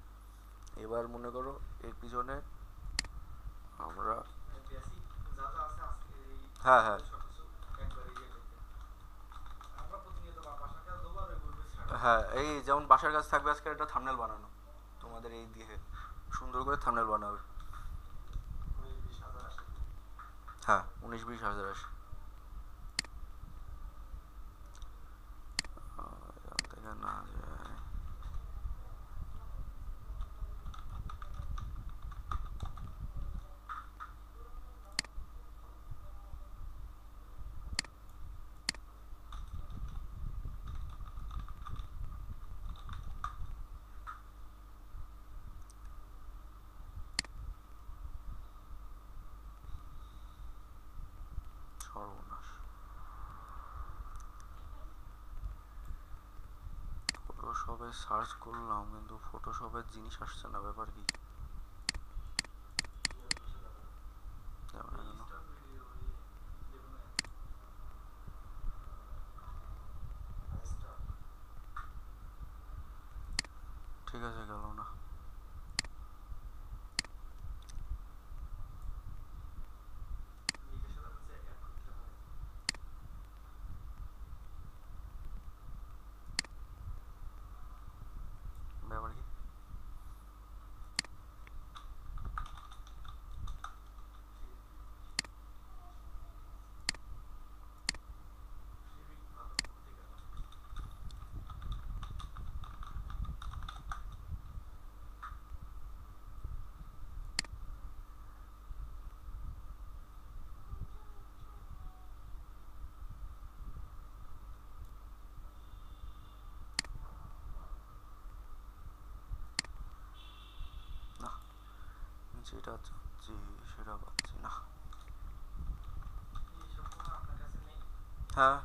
এবার মনে করো এর পিছনে আমরা, হ্যাঁ হ্যাঁ হ্যাঁ, এই যেমন বাসার কাজ থাকবে আজকে একটা থাম্বনেল বানানো, তোমাদের এই দিয়ে সুন্দর করে থাম্বনেল বানাবে। হ্যাঁ 19-20 হাজার আসে। এখান থেকে না যায়। সর্বনাশ, ফটোশপে সার্চ করলাম কিন্তু ফটোশপের জিনিস আসছে না, ব্যাপার কি? যাবে না কেন? ঠিক আছে, গেল না। ব্যাপার কি? না, যেটা চাচ্ছি সেটা পাচ্ছি না। হ্যাঁ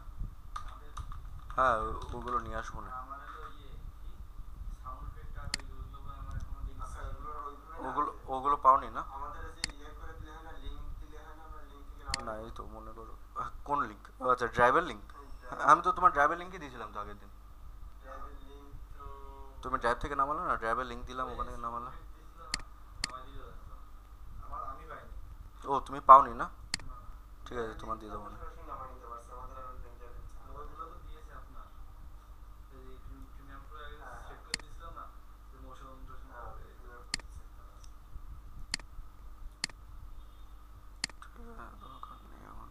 হ্যাঁ, ওগুলো নিয়ে আসবো না। ওগুলো ওগুলো পাওনি না? না, এই তো মনে করো। কোন লিঙ্ক? আচ্ছা, ড্রাইভের লিঙ্ক। আমি তো তোমার ড্রাইভের লিঙ্কই দিয়েছিলাম তো আগের দিন। তুমি ড্রাইভ থেকে নামালে না, ড্রাইভের লিঙ্ক দিলাম, ওখান থেকে নামালে। ও তুমি পাওনি না? ঠিক আছে, তোমার দিয়ে দেবো না। দরকার নেই এখন।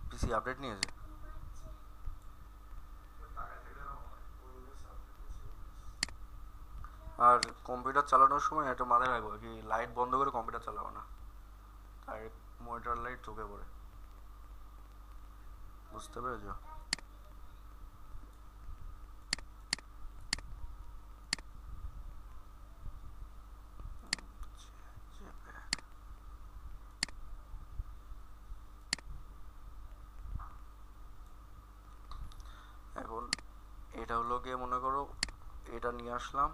পিসি আপডেট নিয়েছে? আর কম্পিউটার চালানোর সময় একটা মাথায় রাখবো কি, লাইট বন্ধ করে কম্পিউটার চালাবো না, আর মনিটর লাইট চোখে পড়ে। বুঝতে পেরেছো? এখন এটা হলো গিয়ে মনে করো এটা নিয়ে আসলাম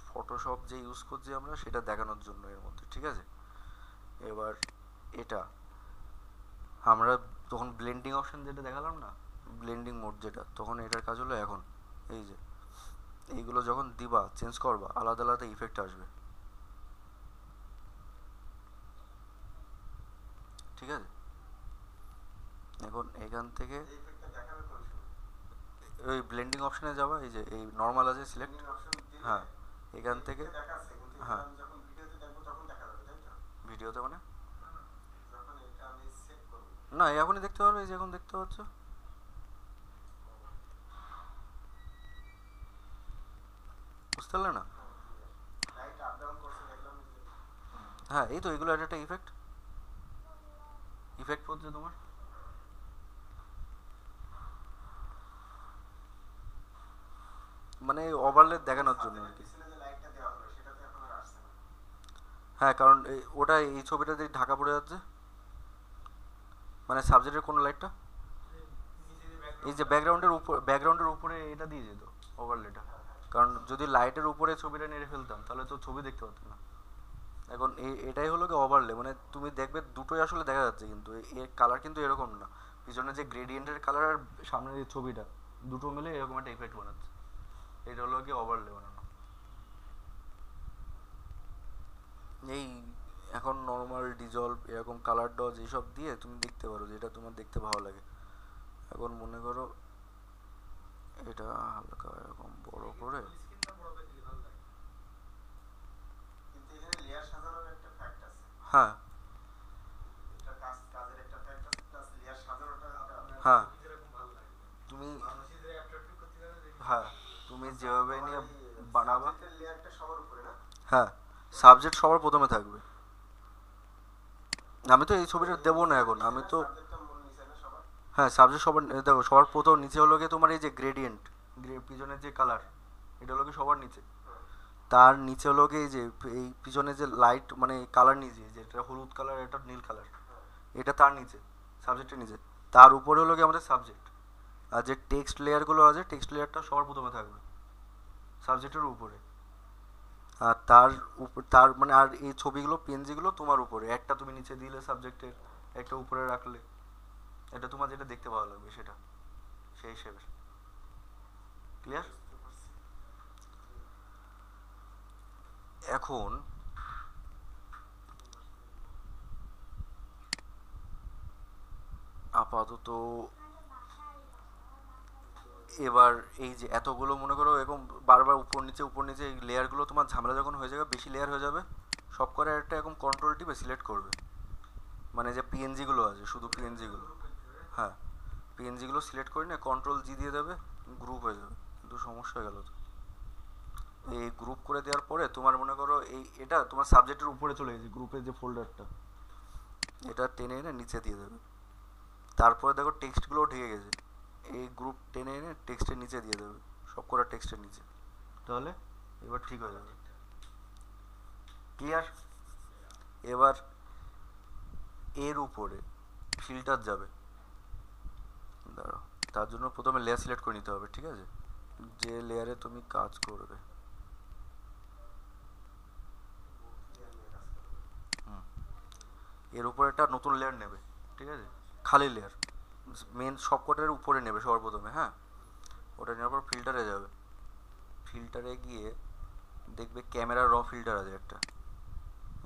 ফটোশপ যে ইউজ করছি আমরা সেটা দেখানোর জন্য এর মধ্যে, ঠিক আছে? এবার এটা আমরা তখন ব্লেন্ডিং অপশন যেটা দেখালাম না, ব্লেন্ডিং মোড যেটা, তখন এটার কাজ হলো এখন এই যে এইগুলো যখন দিবা চেঞ্জ করবা আলাদা আলাদা ইফেক্ট আসবে, ঠিক আছে? এখন এখান থেকে ওই ব্লেন্ডিং অপশনে যাবা, এই যে এই নর্মাল আছে সিলেক্ট। হ্যাঁ, এখান থেকে। হ্যাঁ, ভিডিওতে মানে না, এখনই দেখতে পারবে, এই যে এখন দেখতে পাচ্ছ। বুঝতে পারলে না? হ্যাঁ এই তো এগুলো একটা ইফেক্ট ইফেক্ট পড়ছে তোমার, মানে ওভারলে দেখানোর জন্য আর কি। হ্যাঁ কারণ ওটা এই ছবিটাতে ঢাকা পড়ে যাচ্ছে, মানে সাবজেক্টের কোন লাইটটা, এই যে ব্যাকগ্রাউন্ডের উপরে এটা দিয়ে যেত ওভারলেটা, কারণ যদি লাইটের উপরে ছবিটা নেড়ে ফেলতাম তাহলে তো ছবি দেখতে পারতাম না। এখন এটাই হলো কি ওভারলে, মানে তুমি দেখবে দুটোই আসলে দেখা যাচ্ছে কিন্তু এর কালার কিন্তু এরকম না, পিছনে যে গ্রেডিয়েন্টের কালার আর সামনের এই ছবিটা দুটো মিলে এরকম একটা ইফেক্ট বানাচ্ছে, এটা হলো কি ওভারলে বানানো। এই এখন নর্মাল ডিজলভ এরকম কালার ডজ এইসব দিয়ে তুমি দেখতে পারো যেটা তোমার দেখতে ভালো লাগে। এখন মনে করো এটা হালকা এরকম বড় করে, হ্যাঁ হ্যাঁ তুমি, হ্যাঁ তুমি যেভাবে নিয়ে বানাবা, হ্যাঁ সাবজেক্ট সবার প্রথমে থাকবে। আমি তো এই ছবিটা দেবো না এখন, আমি তো, হ্যাঁ সাবজেক্ট সবার দেখো সবার প্রথম নিচে হলো গিয়ে তোমার এই যে গ্রেডিয়েন্ট, পিছনের যে কালার এটা হলো কি সবার নিচে, তার নিচে হলো গিয়ে এই যে এই পিছনে যে লাইট মানে কালার নিচে যেটা হলুদ কালার এটা নীল কালার, এটা তার নিচে সাবজেক্টের নিচে, তার উপরে হলো গিয়ে আমাদের সাবজেক্ট, আর যে টেক্সট লেয়ারগুলো আছে টেক্সট লেয়ারটা সবার প্রথমে থাকবে সাবজেক্টের উপরে, আর তার উপর তার মানে আর এই ছবিগুলো পেনজিগুলো তোমার উপরে, একটা তুমি নিচে দিলে সাবজেক্টের, একটা উপরে রাখলে, এটা তোমার যেটা দেখতে ভালো লাগবে সেটা সেই হিসেবে। ক্লিয়ার? এখন আপাতত এবার এই যে এতগুলো মনে করো এরকম বারবার উপর নিচে এই লেয়ারগুলো তোমার ঝামেলা যখন হয়ে যাবে, বেশি লেয়ার হয়ে যাবে, সব করে একটা এরকম কন্ট্রোল টিপে সিলেক্ট করবে, মানে যে পিএনজিগুলো আছে শুধু পিএনজিগুলো, হ্যাঁ পিএনজিগুলো সিলেক্ট করে নিয়ে কন্ট্রোল জি দিয়ে দেবে, গ্রুপ হয়ে যাবে, কিন্তু সমস্যা হয়ে গেল তো। এই গ্রুপ করে দেওয়ার পরে তোমার মনে করো এই এটা তোমার সাবজেক্টের উপরে চলে গেছে, গ্রুপের যে ফোল্ডারটা এটা টেনে এনে নিচে দিয়ে দেবে, তারপরে দেখো টেক্সটগুলো ঢেকে গেছে, এই গ্রুপ টেনে এনে টেক্সটের নিচে দিয়ে দেবে, সব করা টেক্সটের নিচে, তাহলে এবার ঠিক হয়ে যাবে। ক্লিয়ার? এবার এর উপরে ফিল্টার যাবে, দাঁড়াও, তার জন্য প্রথমে লেয়ার সিলেক্ট করে নিতে হবে, ঠিক আছে, যে লেয়ারে তুমি কাজ করবে। এর উপরে একটা নতুন লেয়ার নেবে, ঠিক আছে, খালি লেয়ার, মেন সবকটার উপরে নেবে সবার প্রথমে, হ্যাঁ ওটা নেওয়ার পর ফিল্টারে যাবে, ফিল্টারে গিয়ে দেখবে ক্যামেরা র ফিল্টার আছে একটা,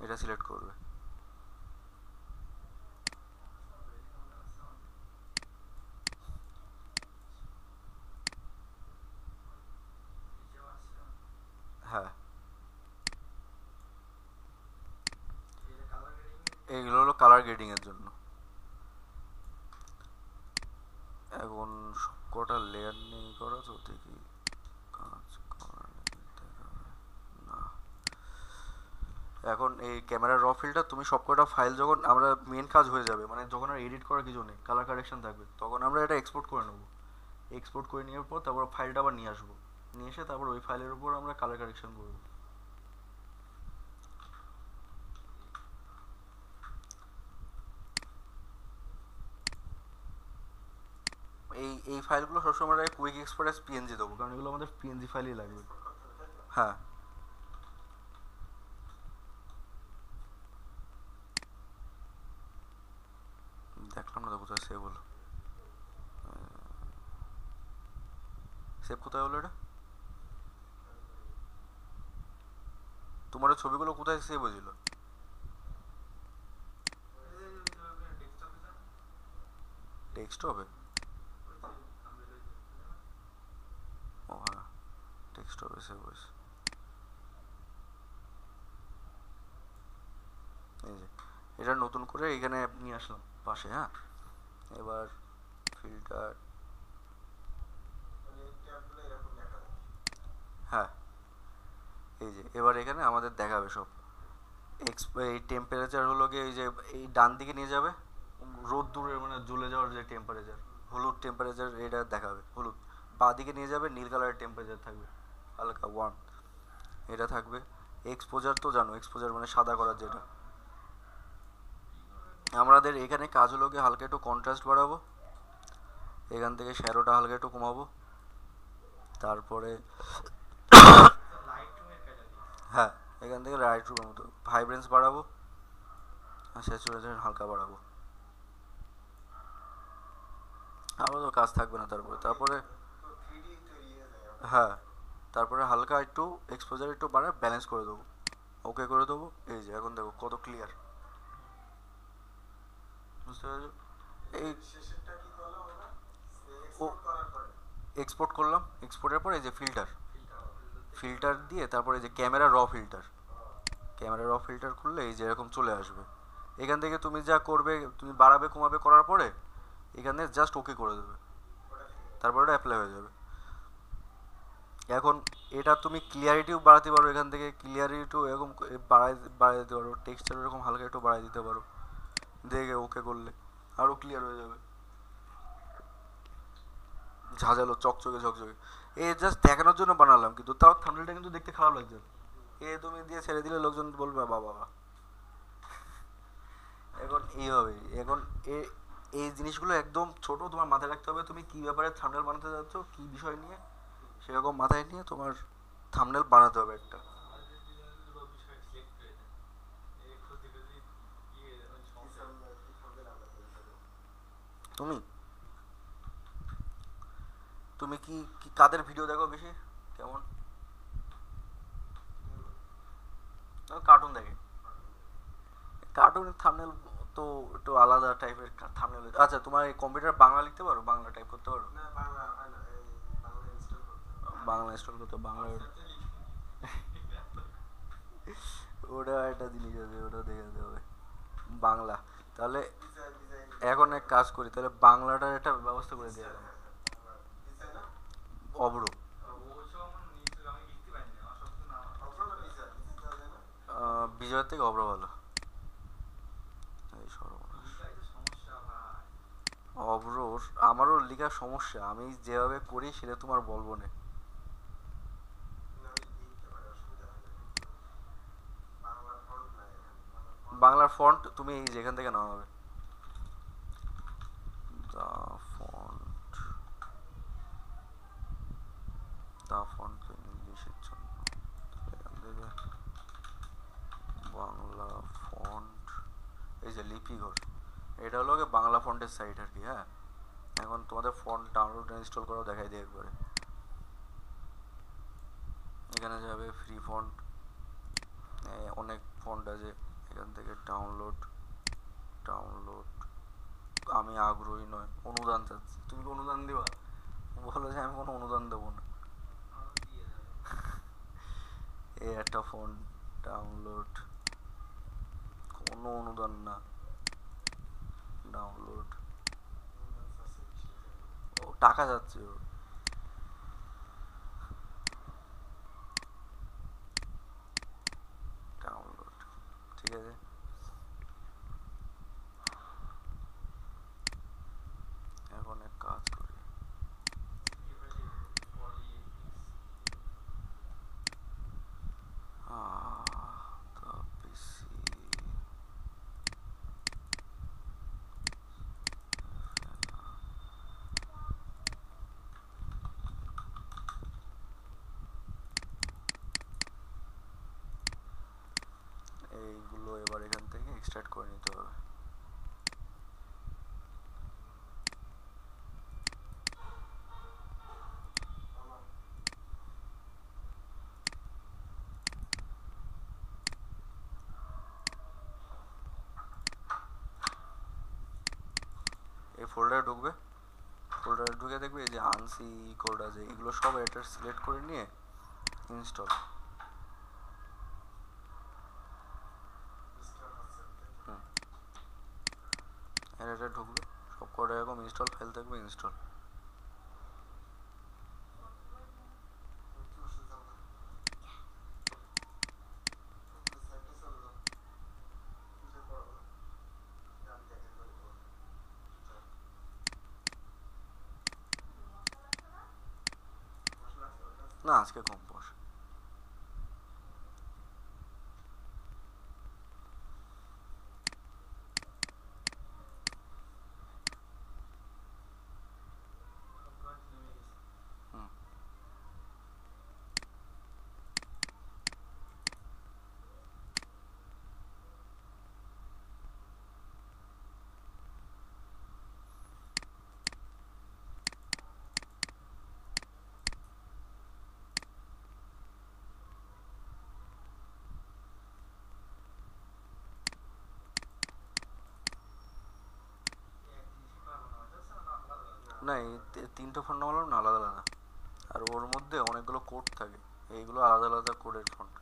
এটা সিলেক্ট করবে, হ্যাঁ এইগুলো হলো কালার গ্রেডিং এর জন্য। এখন সবকটা লেয়ার নিয়ে করো তো দেখি কাজ করা না। এখন এই ক্যামেরার র ফিল্টার তুমি সবকটা ফাইল যখন আমরা মেন কাজ হয়ে যাবে, মানে যখন আর এডিট করার কিছু নেই কালার কারেকশন থাকবে, তখন আমরা এটা এক্সপোর্ট করে নেবো, এক্সপোর্ট করে নেওয়ার পর তারপর ফাইলটা আবার নিয়ে আসবো, নিয়ে এসে তারপর ওই ফাইলের উপর আমরা কালার কারেকশন করবো। এই ফাইলগুলো সবসময় আমরা কুইক এক্সপোর্ট এস পিএনজি দেবো, কারণ এগুলো আমাদের পিএনজি ফাইলই লাগবে। হ্যাঁ দেখলাম না তো কোথায় সেভ হলো, সেভ কোথায় হলো এটা, তোমার ছবিগুলো কোথায় সেভ হয়েছিল? ডেস্কটপে? ও হ্যাঁ ডেস্কটপে সেভ হয়েছে, এই যে এটা নতুন করে এখানে নিয়ে আসলাম পাশে, হ্যাঁ এবার ফিল্টার, হ্যাঁ এই যে এবার এখানে আমাদের দেখাবে সব এই টেম্পারেচার হলো গিয়ে এই যে এই ডান দিকে নিয়ে যাবে, রোদ দূরে মানে জ্বলে যাওয়ার যে টেম্পারেচার, হলুদ টেম্পারেচার এটা দেখাবে হলুদ। বাঁ দিকে নিয়ে যাবে, নীল কালারের টেম্পারেচার থাকবে হালকা ওয়ার্ম, এটা থাকবে। এক্সপোজার তো জানো, এক্সপোজার মানে সাদা করার যেটা। আমাদের এখানে কাজ হলো গিয়ে হালকা একটু কন্ট্রাস্ট বাড়াবো, এখান থেকে শ্যাডোটা হালকা একটু কমাবো, তারপরে হ্যাঁ এখান থেকে লাইট রুমের মতো ভাইব্রেন্স বাড়াবো, আর স্যাচুরেশন হালকা বাড়াবো। আবার তো কাজ থাকবে না। তারপরে হ্যাঁ, তারপরে হালকা একটু এক্সপোজার একটু বাড়ায় ব্যালেন্স করে দেবো, ওকে করে দেবো। এই যে এখন দেখো কত ক্লিয়ার, বুঝতে পেরেছো? এই ও এক্সপোর্ট করলাম, এক্সপোর্টের পর এই যে ফিল্টার, ফিল্টার দিয়ে তারপরে এই যে ক্যামেরা র ফিল্টার, ক্যামেরা র ফিল্টার করলে এই যে এরকম চলে আসবে। এখান থেকে তুমি যা করবে, তুমি বাড়াবে কমাবে করার পরে এখানে জাস্ট ওকে করে দেবে, তারপরে ওটা অ্যাপ্লাই হয়ে যাবে। এখন এটা তুমি ক্লিয়ারিটিও বাড়াতে পারো, এখান থেকে ক্লিয়ারিটিও এরকম বাড়াই দিতে পারো, টেক্সচার এরকম হালকা একটু বাড়াই দিতে পারো, দেখে ওকে করলে আরও ক্লিয়ার হয়ে যাবে, ঝাঁঝালো চকচকে ঝকঝকে। এ জাস্ট দেখানোর জন্য বানালাম, কিন্তু তাও থাম্বনেলটা কিন্তু দেখতে খারাপ লাগছে। এ তুমি দিয়ে ছেড়ে দিলে লোকজন বলবে বাবা বাবা। এখন এইভাবে এখন এ এই জিনিসগুলো একদম ছোট তোমার মাথায় রাখতে হবে, তুমি কি ব্যাপারে থাম্বনেল বানাতে যাচ্ছ, কি বিষয় নিয়ে, সেরকম মাথায় নিয়ে তোমার থাম্বনেল বানাতে হবে একটা। তুমি তুমি কি কাদের ভিডিও দেখো বেশি, কেমন? কার্টুন দেখে, কার্টুনের থাম্বনেল তো একটু আলাদা টাইপের থাম্বনেল। আচ্ছা তোমার এই কম্পিউটার বাংলা লিখতে পারো, বাংলা টাইপ করতে পারো? বাংলা ইনস্টল করতে বাংলা ওটা একটা জিনিস আছে, ওটা দেখাতে হবে বাংলা। তাহলে এখন এক কাজ করি, তাহলে বাংলাটার একটা ব্যবস্থা করে দেওয়া যাবে। অব্র বিজয়ের থেকে অব্র ভালো। এই সর্বনাশ, অব্রর আমারও লেখার সমস্যা, আমি যেভাবে করি সেটা তোমার বলবো না। বাংলার ফন্ট তুমি এই যেখান থেকে নেওয়া হবে, দা ফন্ট, দা ফন্ট তো ইংলিশের জন্য, এখান থেকে বাংলা ফন্ট, এই যে লিপিঘর, এটা হলো বাংলা ফন্টের সাইট আর কি। হ্যাঁ, এখন তোমাদের ফন্ট ডাউনলোড ইনস্টল করাও দেখাই দিই একবারে। এখানে যাবে ফ্রি ফন্ট, অনেক ফন্ট আছে, এখান থেকে ডাউনলোড, ডাউনলোড। আমি আগ্রহী নয়, অনুদান চাচ্ছি। তুমি কি অনুদান দিবা? বলো যে আমি কোনো অনুদান দেবো না। এই একটা ফোন ডাউনলোড, কোনো অনুদান না, ডাউনলোড। ও টাকা যাচ্ছে ওর। ডাউনলোড, ঠিক আছে। এখন এক কাজ করি, পিসি এইগুলো এবার এখান থেকে এক্সট্রাক্ট করে নিতে হবে। এই ফোল্ডারে ঢুকবে, ফোল্ডারে ঢুকে দেখবে এই যে আনসি কোড আছে, এগুলো সব এটা সিলেক্ট করে নিয়ে ইনস্টল। এটা ঢুকবে, সব কটা এরকম ইনস্টল ফাইল থাকবে, ইনস্টল। না আজকে কম বস। হুম। না এই তিনটে ফন্ট নামালাম না আলাদা আলাদা, আর ওর মধ্যে অনেকগুলো কোড থাকে, এইগুলো আলাদা আলাদা কোডের ফন্ট,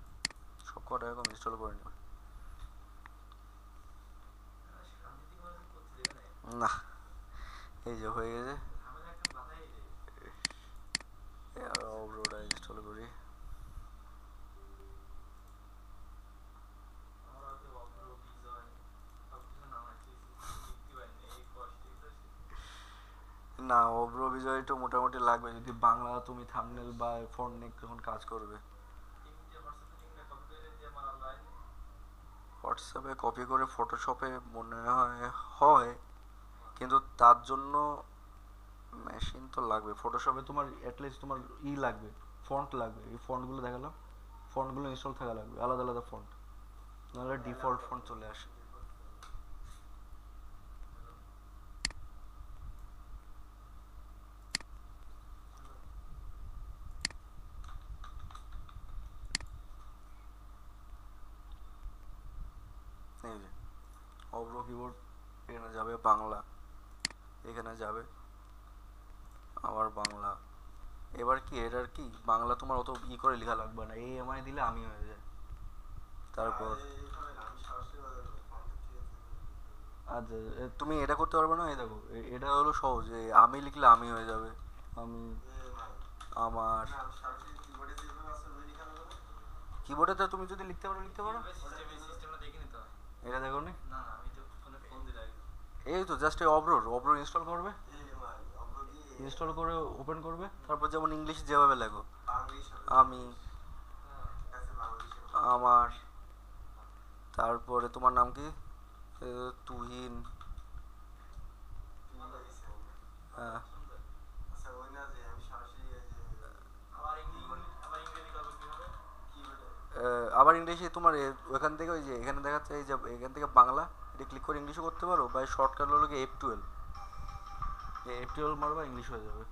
সব কটা এরকম ইনস্টল করে নেবে। না এই যে হয়ে গেছে, আর অবরোটা ইনস্টল করি। না অব্র বিজয় তো মোটামুটি লাগবে যদি বাংলা তুমি থাম্বনেল বা ফন্ট নিয়ে যখন কাজ করবে। হোয়াটসঅ্যাপে কপি করে ফটোশপে মনে হয় হয়, কিন্তু তার জন্য মেশিন তো লাগবে। ফটোশপে তোমার অ্যাটলিস্ট তোমার লাগবে, ফন্ট লাগবে। এই ফন্টগুলো দেখালাম, ফন্টগুলো ইনস্টল থাকা লাগবে, আলাদা আলাদা ফন্ট, নাহলে ডিফল্ট ফন্ট চলে আসে। এই যে অব্র কিবোর্ড, এখানে যাবে বাংলা, এখানে যাবে আবার বাংলা। এবার কি এটার কি বাংলা তোমার অত করে লেখা লাগবে না, এই এমআই দিলে আমি হয়ে যায়। তারপর আচ্ছা তুমি এটা করতে পারবে না, এই দেখো এটা হলো সহজ, আমি লিখলে আমি হয়ে যাবে, আমি, আমার। কিবোর্ডে তো তুমি যদি লিখতে পারো লিখতে পারো। এটা দেখো নি, এই তো জাস্ট এই অব্রোর ইনস্টল করবে, ইনস্টল করে ওপেন করবে, তারপর যেমন ইংলিশ যেভাবে লেখো, আমি, আমার, তারপরে তোমার নাম কি, তুহিন, হ্যাঁ, আবার ইংলিশে তোমার ওখান থেকে ওই যে এখানে দেখাচ্ছে, এই যে এখান থেকে বাংলা, এটা ক্লিক করে ইংলিশও করতে পারো, বা শর্টকাট হলো কি F12, F12 মারবা ইংলিশ হয়ে যাবে।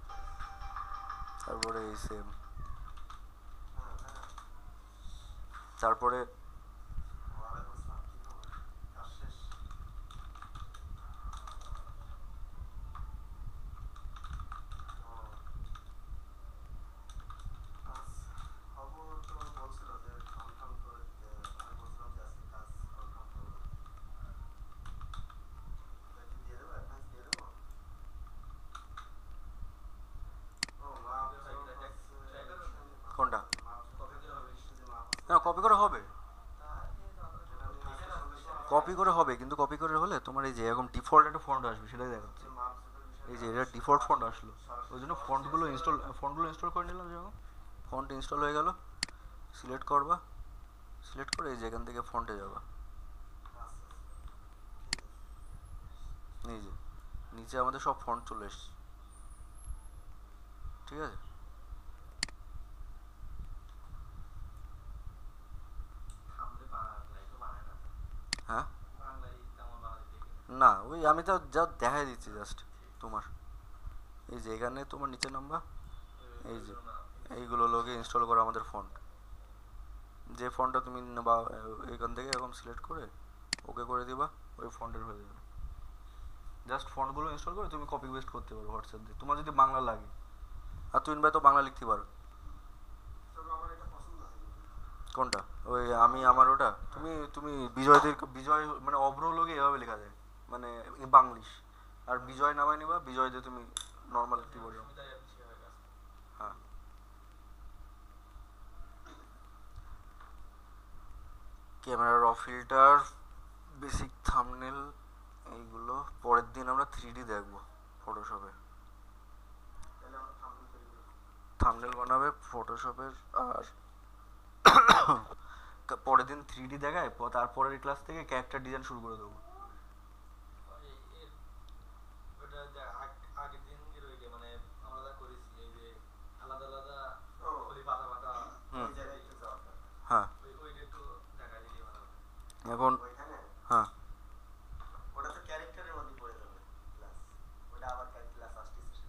তারপরে এই সেম, তারপরে কোনটা, না কপি করে হবে, কপি করে হবে, কিন্তু কপি করে হলে তোমার এই যে এরকম ডিফল্ট একটা ফন্ট আসবে, সেটাই দেখাচ্ছে। এই যে এটা ডিফল্ট ফন্ট আসলো, ওই জন্য ফন্টগুলো ইনস্টল করে নিলাম। যখন ফন্ট ইনস্টল হয়ে গেল, সিলেক্ট করবা, সিলেক্ট করে এই যে এখান থেকে ফন্টে যাবা, এই যে নিচে আমাদের সব ফন্ট চলে এসছে, ঠিক আছে। হ্যাঁ, না ওই আমি তো যা দেখাই দিচ্ছি জাস্ট তোমার, এই যে এখানে তোমার নিচে নাম্বার, এই যে এইগুলো লোকে ইনস্টল করা আমাদের ফন্ট, যে ফন্টটা তুমি বা এখান থেকে এরকম সিলেক্ট করে ওকে করে দিবা, ওই ফন্টের হয়ে যাবে। জাস্ট ফন্টগুলো ইনস্টল করে তুমি কপি পেস্ট করতে পারো হোয়াটসঅ্যাপ দিয়ে, তোমার যদি বাংলা লাগে, আর তুমি ভাই তো বাংলা লিখতে পারো। কোনটা, ওই আমি আমার ওটা, তুমি তুমি বিজয়দের বিজয় মানে অভ্র লোকে এভাবে লেখা যায়, মানে বাংলিশ, আর বিজয় নামায় নিবা, বিজয় দিয়ে তুমি নর্মাল কিবোর্ড, হ্যাঁ। ক্যামেরা র ফিল্টার, বেসিক থাম্বনেল, এইগুলো পরের দিন আমরা 3D দেখবো ফটোশপে। থাম্বনেল বানাবে ফটোশপের, আর পরের দিন 3D দেখায়, তারপরের ক্লাস থেকে ক্যারেক্টার ডিজাইন শুরু করে দেবো। আগের দিন মানে আমরা যা করেছি এই যে আলাদা আলাদা খলি পাতা পাতা ওই জায়গায় একটু যাওয়া হ্যাঁ ওইটা একটু দেখা দিলেই ভালো হবে। এখন ওইখানে হ্যাঁ ওটা তো ক্যারেক্টারের মধ্যে পড়ে যাবে ক্লাস, ওটা আবার ক্লাস আসতেছে।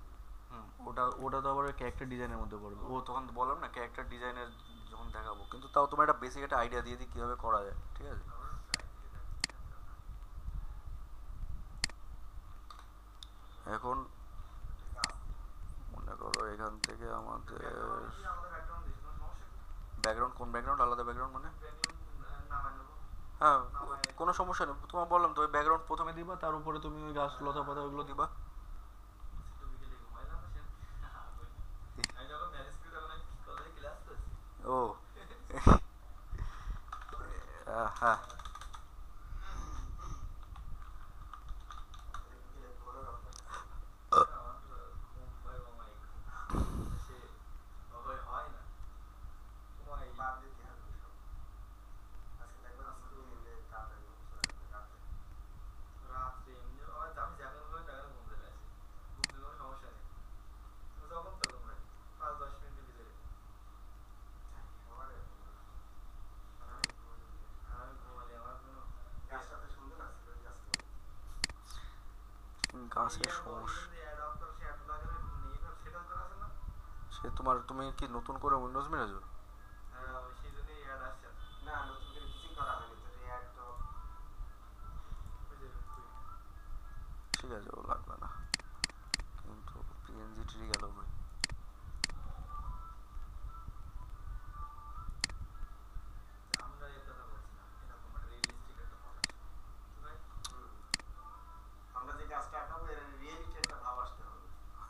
ওটা তো আবার ক্যারেক্টার ডিজাইনের মধ্যে পড়বে। ও তখন বললাম না ক্যারেক্টার ডিজাইনের যখন দেখাবো, কিন্তু তাও তোমার একটা বেসিক একটা আইডিয়া দিয়ে দিই কীভাবে করা যায়, ঠিক আছে? এখন মনে করো এখান থেকে আমাদের ব্যাকগ্রাউন্ড, কোন ব্যাকগ্রাউন্ড? আলাদা ব্যাকগ্রাউন্ড মানে? হ্যাঁ কোনো সমস্যা নেই, তোমার বললাম তো ওই ব্যাকগ্রাউন্ড প্রথমে দিবা, তার উপরে তুমি ওই গাছ লতা পাতা ওইগুলো দিবা। ও হ্যাঁ গাছের সমস্যা। সে তোমার, তুমি কি নতুন করে উইন্ডোজ মেরেছো? ঠিক আছে, ও লাগবে না, কিন্তু পিএনজি ট্রি গেল কই?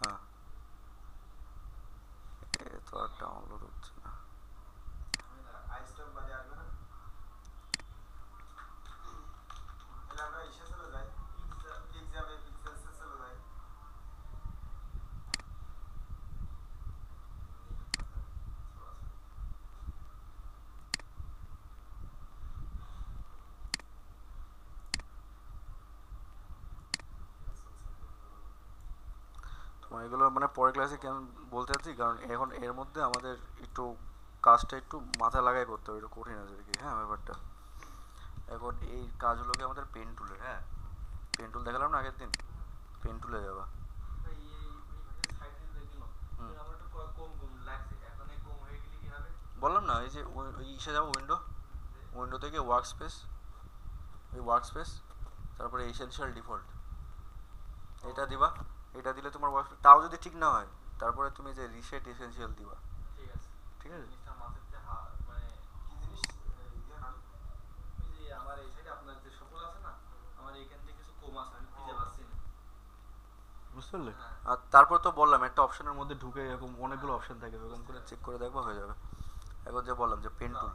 হ্যাঁ এ তো আর ডাউনলোড হচ্ছে না। তোমার এগুলো মানে পরের ক্লাসে কেন বলতে চাচ্ছি, কারণ এখন এর মধ্যে আমাদের একটু কাজটা একটু মাথা লাগাই করতে হবে, একটু কঠিন আছে আর কি, হ্যাঁ ব্যাপারটা। এখন এই কাজগুলোকে আমাদের পেন টুলের, হ্যাঁ পেন টুল দেখালাম না আগের দিন, পেন টুলে যাবা। বললাম না এই যে ওই ইসে যাবো, উইন্ডো, উইন্ডো থেকে ওয়ার্ক স্পেস, ওই ওয়ার্ক স্পেস, তারপরে এসেনশিয়াল ডিফল্ট এটা দিবা। এটা দিলে তোমার ওয়ার্ক, তাও যদি ঠিক না হয় তারপরে তুমি যে রিসেট এসেনশিয়াল দিবা। ঠিক আছে বুঝতে পারলে? আর তারপর তো বললাম একটা অপশনের মধ্যে ঢুকে এরকম অনেকগুলো অপশন থাকে, ওরকম করে চেক করে দেখবা হয়ে যাবে। এখন যে বললাম যে পেন টুল,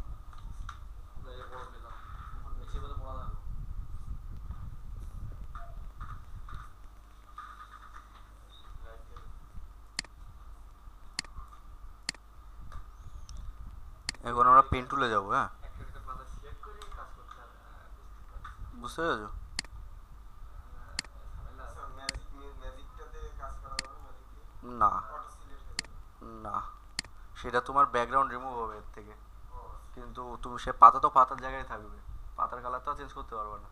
এখন আমরা পেন টুলে যাবো, হ্যাঁ বুঝতে পেরেছো? না না, সেটা তোমার ব্যাকগ্রাউন্ড রিমুভ হবে এর থেকে, কিন্তু তুমি সে পাতা তো পাতার জায়গায় থাকবে, পাতার কালার তো চেঞ্জ করতে পারবে না।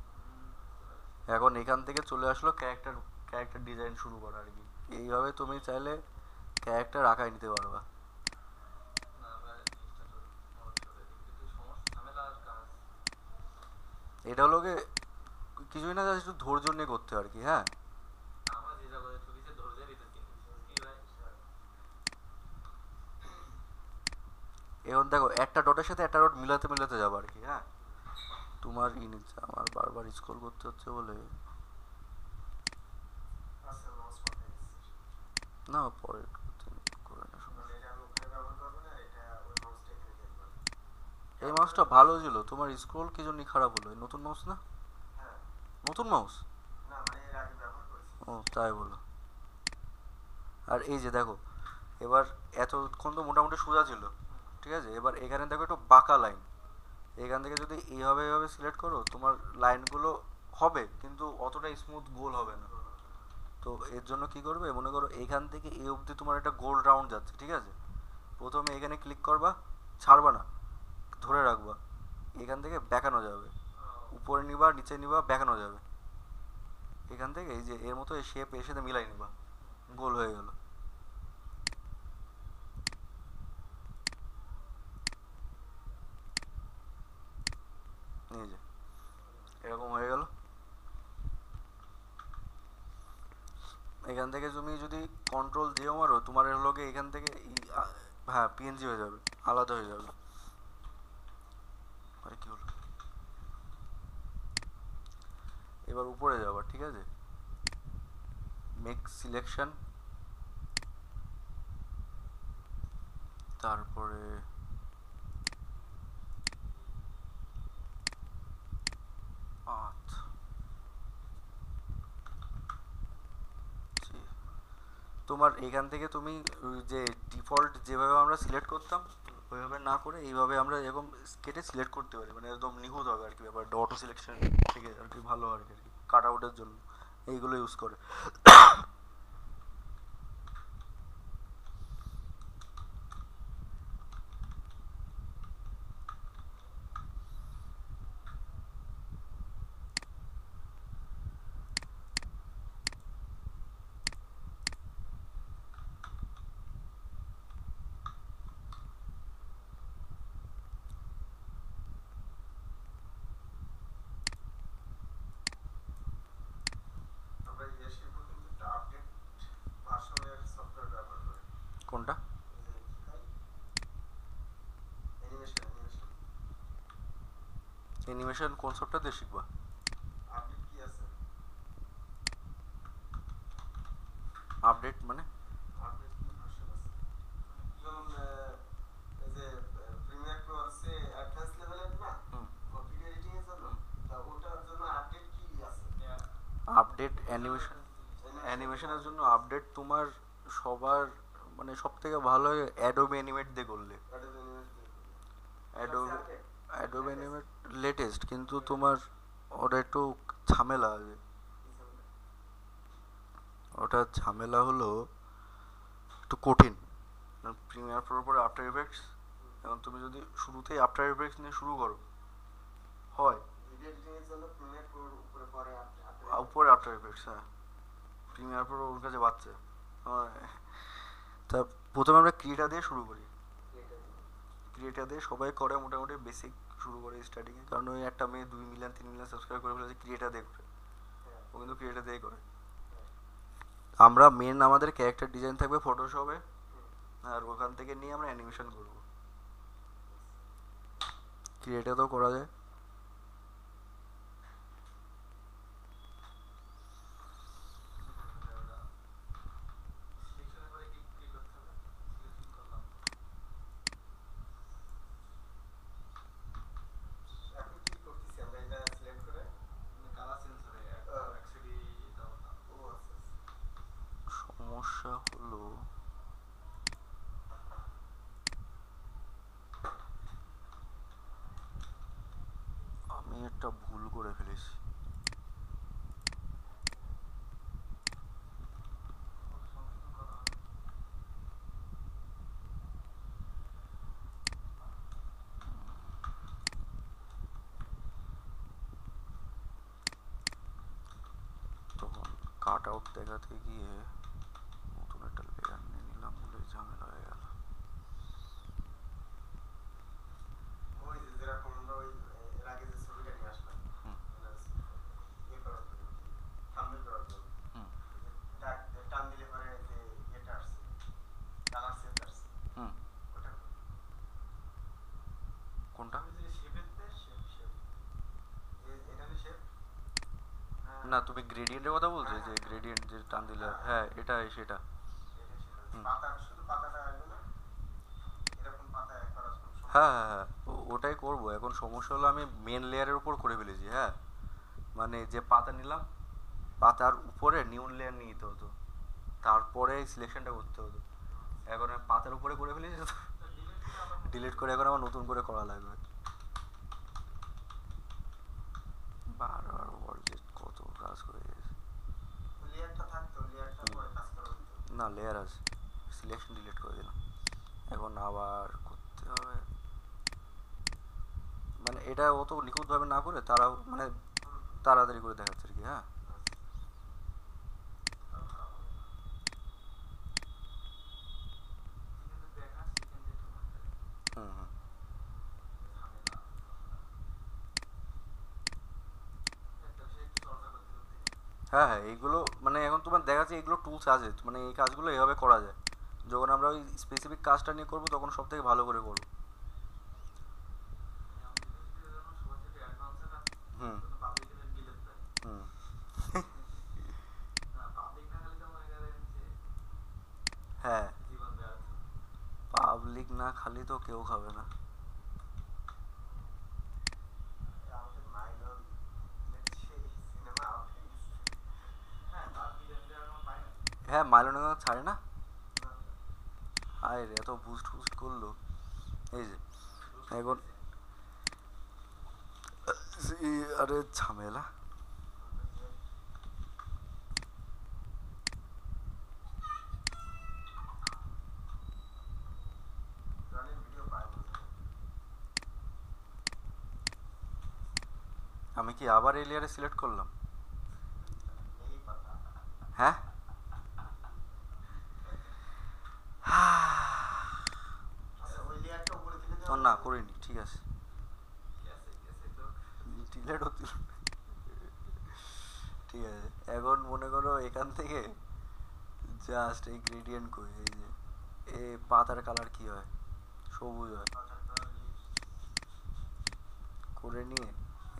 এখন এখান থেকে চলে আসলো ক্যারেক্টার, ক্যারেক্টার ডিজাইন শুরু করা আর কি। এইভাবে তুমি চাইলে ক্যারেক্টার আঁকায় নিতে পারবা। এটা হলো গিয়ে কিছুই না, জাস্ট একটু ধৈর্য নিয়ে করতে আর কি, হ্যাঁ। এখন দেখো একটা ডটের সাথে একটা ডট মিলাতে মিলাতে যাবো আর কি, হ্যাঁ। তোমার ই নিচ্ছে, আমার বারবার স্ক্রল করতে হচ্ছে বলে, না পরে করে না সমস্যা। এই মাউসটা ভালো ছিল, তোমার স্ক্রল কি জন্য খারাপ হলো? নতুন মাউস না? নতুন মাউস? ও তাই বলো। আর এই যে দেখো এবার এতক্ষণ তো মোটামুটি সোজা ছিল, ঠিক আছে? এবার এখানে দেখো একটু বাঁকা লাইন, এখান থেকে যদি এইভাবে এইভাবে সিলেক্ট করো তোমার লাইনগুলো হবে কিন্তু অতটা স্মুথ গোল হবে না। তো এর জন্য কি করবে, মনে করো এখান থেকে এই অবধি তোমার একটা গোল রাউন্ড যাচ্ছে, ঠিক আছে? প্রথমে এখানে ক্লিক করবা, ছাড়বা না, ধরে রাখবা, এখান থেকে বেঁকানো যাবে, উপরে নিবা নিচে নিবা বেঁকানো যাবে, এখান থেকে এই যে এর মতো এই শেপ এর সাথে মিলাই নিবা, গোল হয়ে গেল। এই যে এরকম হয়ে গেল। এখান থেকে তুমি যদি কন্ট্রোল দিয়েও মারো তোমার এর লগে এখান থেকে হ্যাঁ পিএনজি হয়ে যাবে, আলাদা হয়ে যাবে। আরে কি হলো, এবার উপরে যাবা, ঠিক আছে? মেক সিলেকশন, তারপরে পাথ, তোমার এখান থেকে তুমি যে ডিফল্ট যেভাবে আমরা সিলেক্ট করতাম ওইভাবে না করে এইভাবে আমরা এরকম কেটে সিলেক্ট করতে পারি, মানে একদম নিখুঁত হবে আর কি ব্যাপারটা, অটো সিলেকশন থেকে আর কি ভালো আর কি কাট আউটের জন্য এইগুলো ইউজ করে। আমরা ইয়াশিপও কিন্তু একটা আপডেট ভার্সনের সফটওয়্যার ব্যবহার করি। কোনটা? ওই যে কি হয় অ্যানিমেশন অ্যানিমেশন কোন সফটওয়্যার দিয়ে শিখবা? আপডেট কি আছে, আপডেট মানে? আপডেট কি ভার্সন আছে, যেমন এই যে প্রিমিয়ার প্রো আছে অ্যাডভান্স লেভেলের না, হুম, ভিডিও এডিটিং এর জন্য, তা ওটার জন্য আপডেট কি আছে? আপডেট অ্যানিমেশন, অ্যানিমেশনের জন্য আপডেট তোমার সবার মানে সব থেকে ভালো হয় অ্যাডোবে অ্যানিমেট দিয়ে করলে। অ্যাডোবে, অ্যাডোবে অ্যানিমেট লেটেস্ট, কিন্তু তোমার ওটা একটু ঝামেলা আছে। ওটা ঝামেলা হলো একটু কঠিন। প্রিমিয়ার প্রোর পরে আফটার ইফেক্টস, এখন তুমি যদি শুরুতেই আফটার ইফেক্টস নিয়ে শুরু করো হয়, ভিডিও এডিটিং এর জন্য প্রিমিয়ার প্রোর উপরে পরে উপরে আফটার ইফেক্টস, হ্যাঁ প্রিমিয়ার প্রো ওর কাছে বাচ্চা। তা প্রথমে আমরা ক্রিয়েটা দিয়ে শুরু করি, ক্রিয়েটা দিয়ে সবাই করে মোটামুটি বেসিক শুরু করে স্টার্টিংয়ে, কারণ ওই একটা মেয়ে 2 মিলিয়ন 3 মিলিয়ন সাবস্ক্রাইব করে ফেলেছে ক্রিয়েটা দিয়ে করে, ও কিন্তু ক্রিয়েটা দিয়েই করে। আমরা মেন আমাদের ক্যারেক্টার ডিজাইন থাকবে ফটোশপে, আর ওখান থেকে নিয়ে আমরা অ্যানিমেশন করব, ক্রিয়েটাতেও করা যায়। সিলেকশনের পরে কি কি করতে হবে? সিলেকশন করলাম, এখন কি করতেছি আমরা, এটা সিলেক্ট করে কালার চেঞ্জ করে অ্যাকচুয়ালি দাও না। ও আচ্ছা সমস্যা হলো আমি একটা ভুল করে ফেলেছি। সংশোধন করা হবে। তখন কাট আউট দেখাতে গিয়ে নতুন একটা লেয়ার নিয়ে নিলাম বলে ঝামেলা হয়ে গেল। ওই যে যেরকম আমরা ওই এর আগে যে ছবিটা নিয়ে আসলাম, হুম ইয়ে করার জন্য, থাম্বনেল করার জন্য, হুম এটা টান দিলে পরে যে এটা আসছে, কালার চেঞ্জ আসছে, হুম, ওটা কোনটা? ওই যে শেপের শেপ এটা হলো শেপ। না তুমি গ্রেডিয়েন্টের কথা বলছো, যে গ্রেডিয়েন্ট যে টান দিলে, হ্যাঁ এটা সেটা। হুম। পাতা শুধু পাতাটা আসবে না, এরকম পাতা করা খুব সহজ। হ্যাঁ হ্যাঁ হ্যাঁ, ওটাই করবো। এখন সমস্যা হলো আমি মেন লেয়ারের উপর করে ফেলেছি, হ্যাঁ মানে যে পাতা নিলাম পাতার উপরে নিউ লেয়ার নিয়ে নিতে হতো, তারপরে সিলেকশনটা করতে হতো। এখন আমি পাতার উপরে করে ফেলেছি তো ডিলিট করে এখন আমার নতুন করে করা লাগবে। বারবার বল যে কত কাজ করে গেছে। লেয়ারটা থাকতো, লেয়ারটা পরে কাজ করা হতো। না লেয়ার আছে, সিলেকশন ডিলিট করে দিলাম, এখন আবার করতে হবে। মানে এটা অত নিখুঁতভাবে না করে তারাও মানে তাড়াতাড়ি করে দেখাচ্ছে আর কি। হ্যাঁ তাও খারাপ হবে না। কিন্তু দেখা সেখান থেকে একটু মাথায় হুম হুম ঝামেলা একটা বিষয় একটু চর্চা করতে করতে হ্যাঁ হ্যাঁ এইগুলো মানে এখন তোমার দেখা যাচ্ছে এগুলো টুলস আছে, মানে এই কাজগুলো এভাবে করা যায়। যখন আমরা ওই স্পেসিফিক কাজটা নিয়ে করবো তখন সব থেকে ভালো করে করবো। মানে আমি ইউনিভার্সিটিতে যখন সবার সাথে অ্যাডভান্সে কাজ হুম কোনো পাবলিকের গিলে দেয় হুম না পাবলিক না খালি তো মনে করেন যে হ্যাঁ জীবন ব্যর্থ পাবলিক না খালি তো কেউ খাবে না। আমাদের মাইনর সেই সিনেমা আউট হয়ে গেছে। হ্যাঁ তার বিলেন দেওয়ার কোনো পায় না হ্যাঁ মাইলনে ছাড়ে না। না, হায় রে এত বুস্ট বুস্ট করলো। এই যে দোষ এখন করতেছে আরে ঝামেলা। ওই যে রানিং ভিডিও পায় না। আমি কি আবার এই লেয়ারে সিলেক্ট করলাম? এই পাতা। হ্যাঁ আচ্ছা ওই লেয়ারটা উপরে তুলে ও দেওয়া না যাবে? করিনি, ঠিক আছে কেসে কেসে লোক ডিলেট হচ্ছিল। ঠিক আছে এখন মনে করো এখান থেকে জাস্ট এই গ্রেডিয়েন্ট করি, এই যে এ পাতার কালার কি হয়, সবুজ হয়, পাতাটা লিপস। করে নিয়ে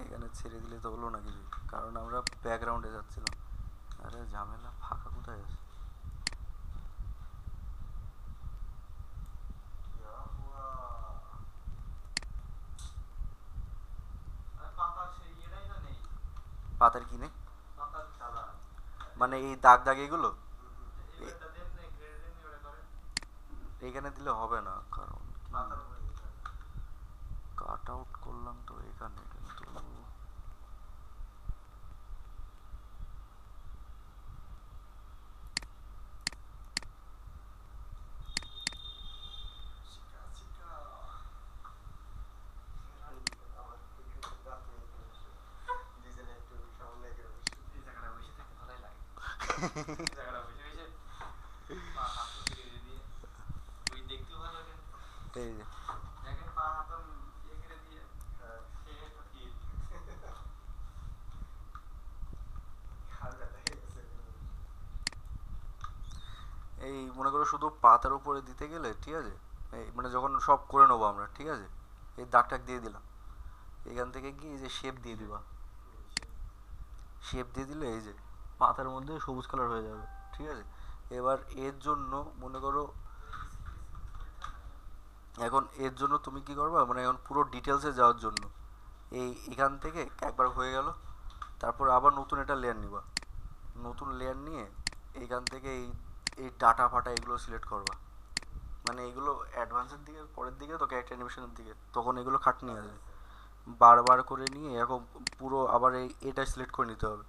এখানে ছেড়ে দিলে তো হলো না কিছু, কারণ আমরা ব্যাকগ্রাউন্ডে যাচ্ছিলাম। আরে ঝামেলা, ফাঁকা কোথায় আছে? ইয়া হুয়া। আর পাতার সেই ইয়েটাই তো নেই পাতার কি নেই? পাতার কালার। মানে এই দাগ দাগ এগুলো এবারটা দেন গ্রেড দেন এবারে করেন এইখানে দিলে হবে না, কারণ পাতার উপরে দিতে হবে। কাট আউট করলাম তো এখানে, কিন্তু চিকা চিকা। আমার একটু দাঁত নিয়ে এখানে বসে। ডিজাইনে একটু সামনে এখানে বসে। এই জায়গাটা বসে থাকতে ভালোই লাগে এই জায়গাটা বসে বসে পা হাত দিয়ে দিয়ে ওই দেখতেও ভালো লাগে এই যে দেখেন পা হাত ইয়ে করে দিয়ে হ্যাঁ, সে একটা ফিল ঘাড় ব্যথা হয়ে গেছে এখানে বসে। এই মনে করো শুধু পাতার উপরে দিতে গেলে ঠিক আছে, এই মানে যখন সব করে নেবো আমরা ঠিক আছে, এই দাগ টাগ দিয়ে দিলাম, এখান থেকে কি এই যে শেপ দিয়ে দিবা, শেপ দিয়ে দিলে এই যে পাতার মধ্যে সবুজ কালার হয়ে যাবে, ঠিক আছে। এবার এর জন্য মনে করো এখন এর জন্য তুমি কি করবা, মানে এখন পুরো ডিটেলসে যাওয়ার জন্য এই এখান থেকে একবার হয়ে গেল, তারপর আবার নতুন একটা লেয়ার নিবা, নতুন লেয়ার নিয়ে এইখান থেকে এই ডাটা ফাটা এগুলো সিলেক্ট করবা, মানে এগুলো অ্যাডভান্সের দিকে পরের দিকে তো ক্যারেক্টার অ্যানিমেশনের দিকে তখন এগুলো খাটনি আছে, বারবার করে নিয়ে এরকম পুরো আবার এটা সিলেক্ট করে নিতে হবে,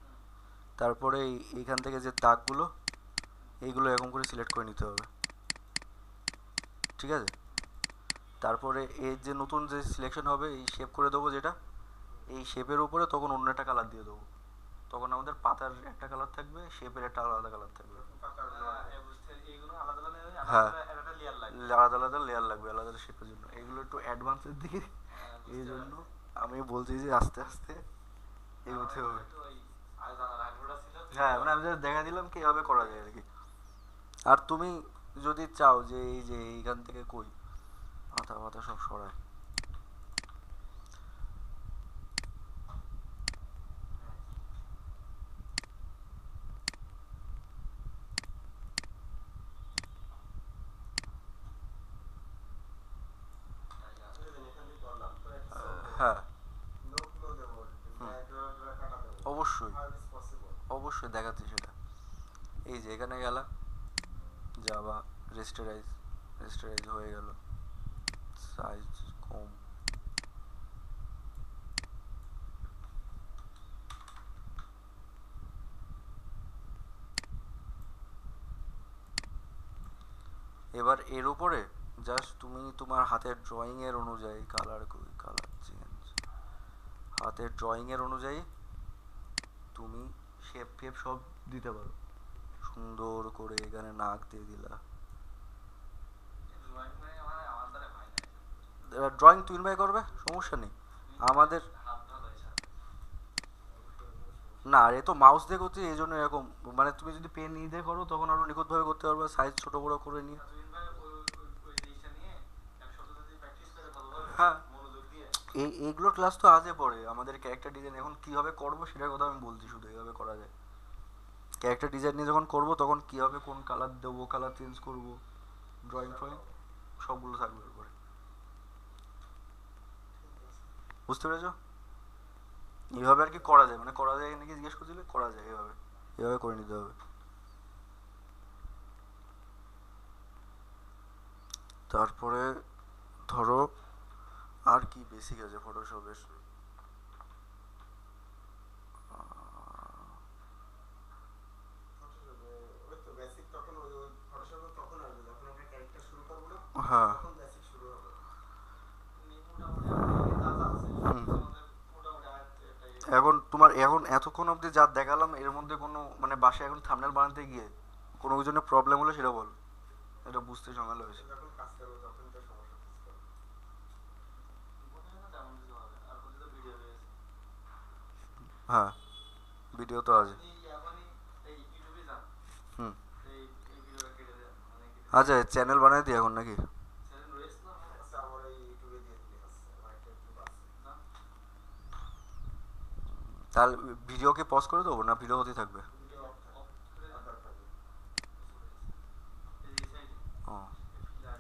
তারপরে এইখান থেকে যে দাগগুলো এইগুলো এরকম করে সিলেক্ট করে নিতে হবে, ঠিক আছে। তারপরে এর যে নতুন যে সিলেকশন হবে এই শেপ করে দেবো যেটা, এই শেপের উপরে তখন অন্য একটা কালার দিয়ে দেবো, তখন আমাদের পাতার একটা কালার থাকবে, শেপের একটা আলাদা কালার থাকবে, পাতার এইগুলো আলাদা আলাদা হ্যাঁ একটা লেয়ার লাগে আলাদা আলাদা লেয়ার লাগবে, আলাদা আলাদা শেপের জন্য, এগুলো একটু অ্যাডভান্সের দিকে, এই জন্য আমি বলছি যে আস্তে আস্তে এগোতে হবে। ওই আগে জানার আগ্রহটা ছিল হ্যাঁ মানে আমি just দেখা দিলাম কিভাবে করা যায় আর কি। আর তুমি যদি চাও যে এই যে এইখান থেকে কই পাতা পাতা সব সরায়, এখান থেকে করলাম তো একটা হ্যাঁ নোটগুলো দেবো, ড্রা কাটা দেবো। অবশ্যই How is possible? অবশ্যই দেখাচ্ছি সেটা। এই যে এখানে গেলা যাবা রেস্টারাইজ রেজিস্টারাইজ হয়ে গেল, সাইজ কম। এবার এর উপরে জাস্ট তুমি তোমার হাতের ড্রয়িং এর অনুযায়ী কালার চেঞ্জ, হাতের ড্রয়িং এর অনুযায়ী তুমি শেপ ফেপ সব দিতে পারো। সুন্দর করে এখানে নাক দিয়ে দিলা। ড্রয়িং মানে আমার দ্বারা হয় না ড্রয়িং তুই ভাই করবে, সমস্যা নেই আমাদের। হাত ভালো হয় সাথে না আর এ তো মাউস দিয়ে করছি এই জন্য এরকম, মানে তুমি যদি পেন নিয়ে দিয়ে করো তখন আরো নিখুঁতভাবে করতে পারবে, সাইজ ছোট বড় করে নিয়ে। তুই ভাই ওই জিনিসটা নিয়ে এক সপ্তাহ যদি প্র্যাকটিস করে ভালোভাবে হ্যাঁ, মনোযোগ দিয়ে এইগুলোর ক্লাস তো আজে পড়ে আমাদের ক্যারেক্টার ডিজাইন। এখন কিভাবে করবো সেটার কথা আমি বলছি, শুধু এইভাবে করা যায়। ক্যারেক্টার ডিজাইন নিয়ে যখন করবো তখন কিভাবে কোন কালার দেবো, কালার চেঞ্জ করবো, ড্রয়িং ফ্রয়িং সবগুলো থাকবে এরপরে। বুঝতে পেরেছো? এইভাবে আর কি করা যায়, মানে করা যায় নাকি জিজ্ঞেস করছিলে, করা যায় এভাবে, এভাবে করে নিতে হবে। তারপরে ধরো আর কি বেসিক আছে ফটোশপের। ওই তো বেসিক তখন ওই ফটোশপে তখন আসবে যখন আমরা ক্যারেক্টার শুরু করবো না, হ্যাঁ তখন বেসিক শুরু হবে। মোটামুটি আমাদের যা যা আছে হুম। আমাদের মোটামুটি আয়ত্তে একটা এখন তোমার এখন এতক্ষণ অবধি যা দেখালাম এর মধ্যে কোনো মানে বাসায় এখন থাম্বনেল বানাতে গিয়ে কোনো জন্য প্রবলেম হলে সেটা বল, এটা বুঝতে ঝামেলা হয়েছে। যখন কাজ করবো তখন তো সমস্যা ফেস করবো। মনে হয় না তেমন কিছু হবে, আর হচ্ছে তো ভিডিও রয়েছে। হ্যাঁ ভিডিও তো আছে। আপনি এখনই এই ইউটিউবে যান, হুম, এই ভিডিওটা কেটে দেন, মানে কেটে আচ্ছা চ্যানেল বানাই দিই এখন নাকি? চ্যানেল রয়েছে না আমার আচ্ছা আমার এই ইউটিউবে দিয়ে দিলে আছে, আমার একটা ইউটিউব আছে। না তাহলে ভিডিওকে পজ করে দেবো না ভিডিও হতেই থাকবে?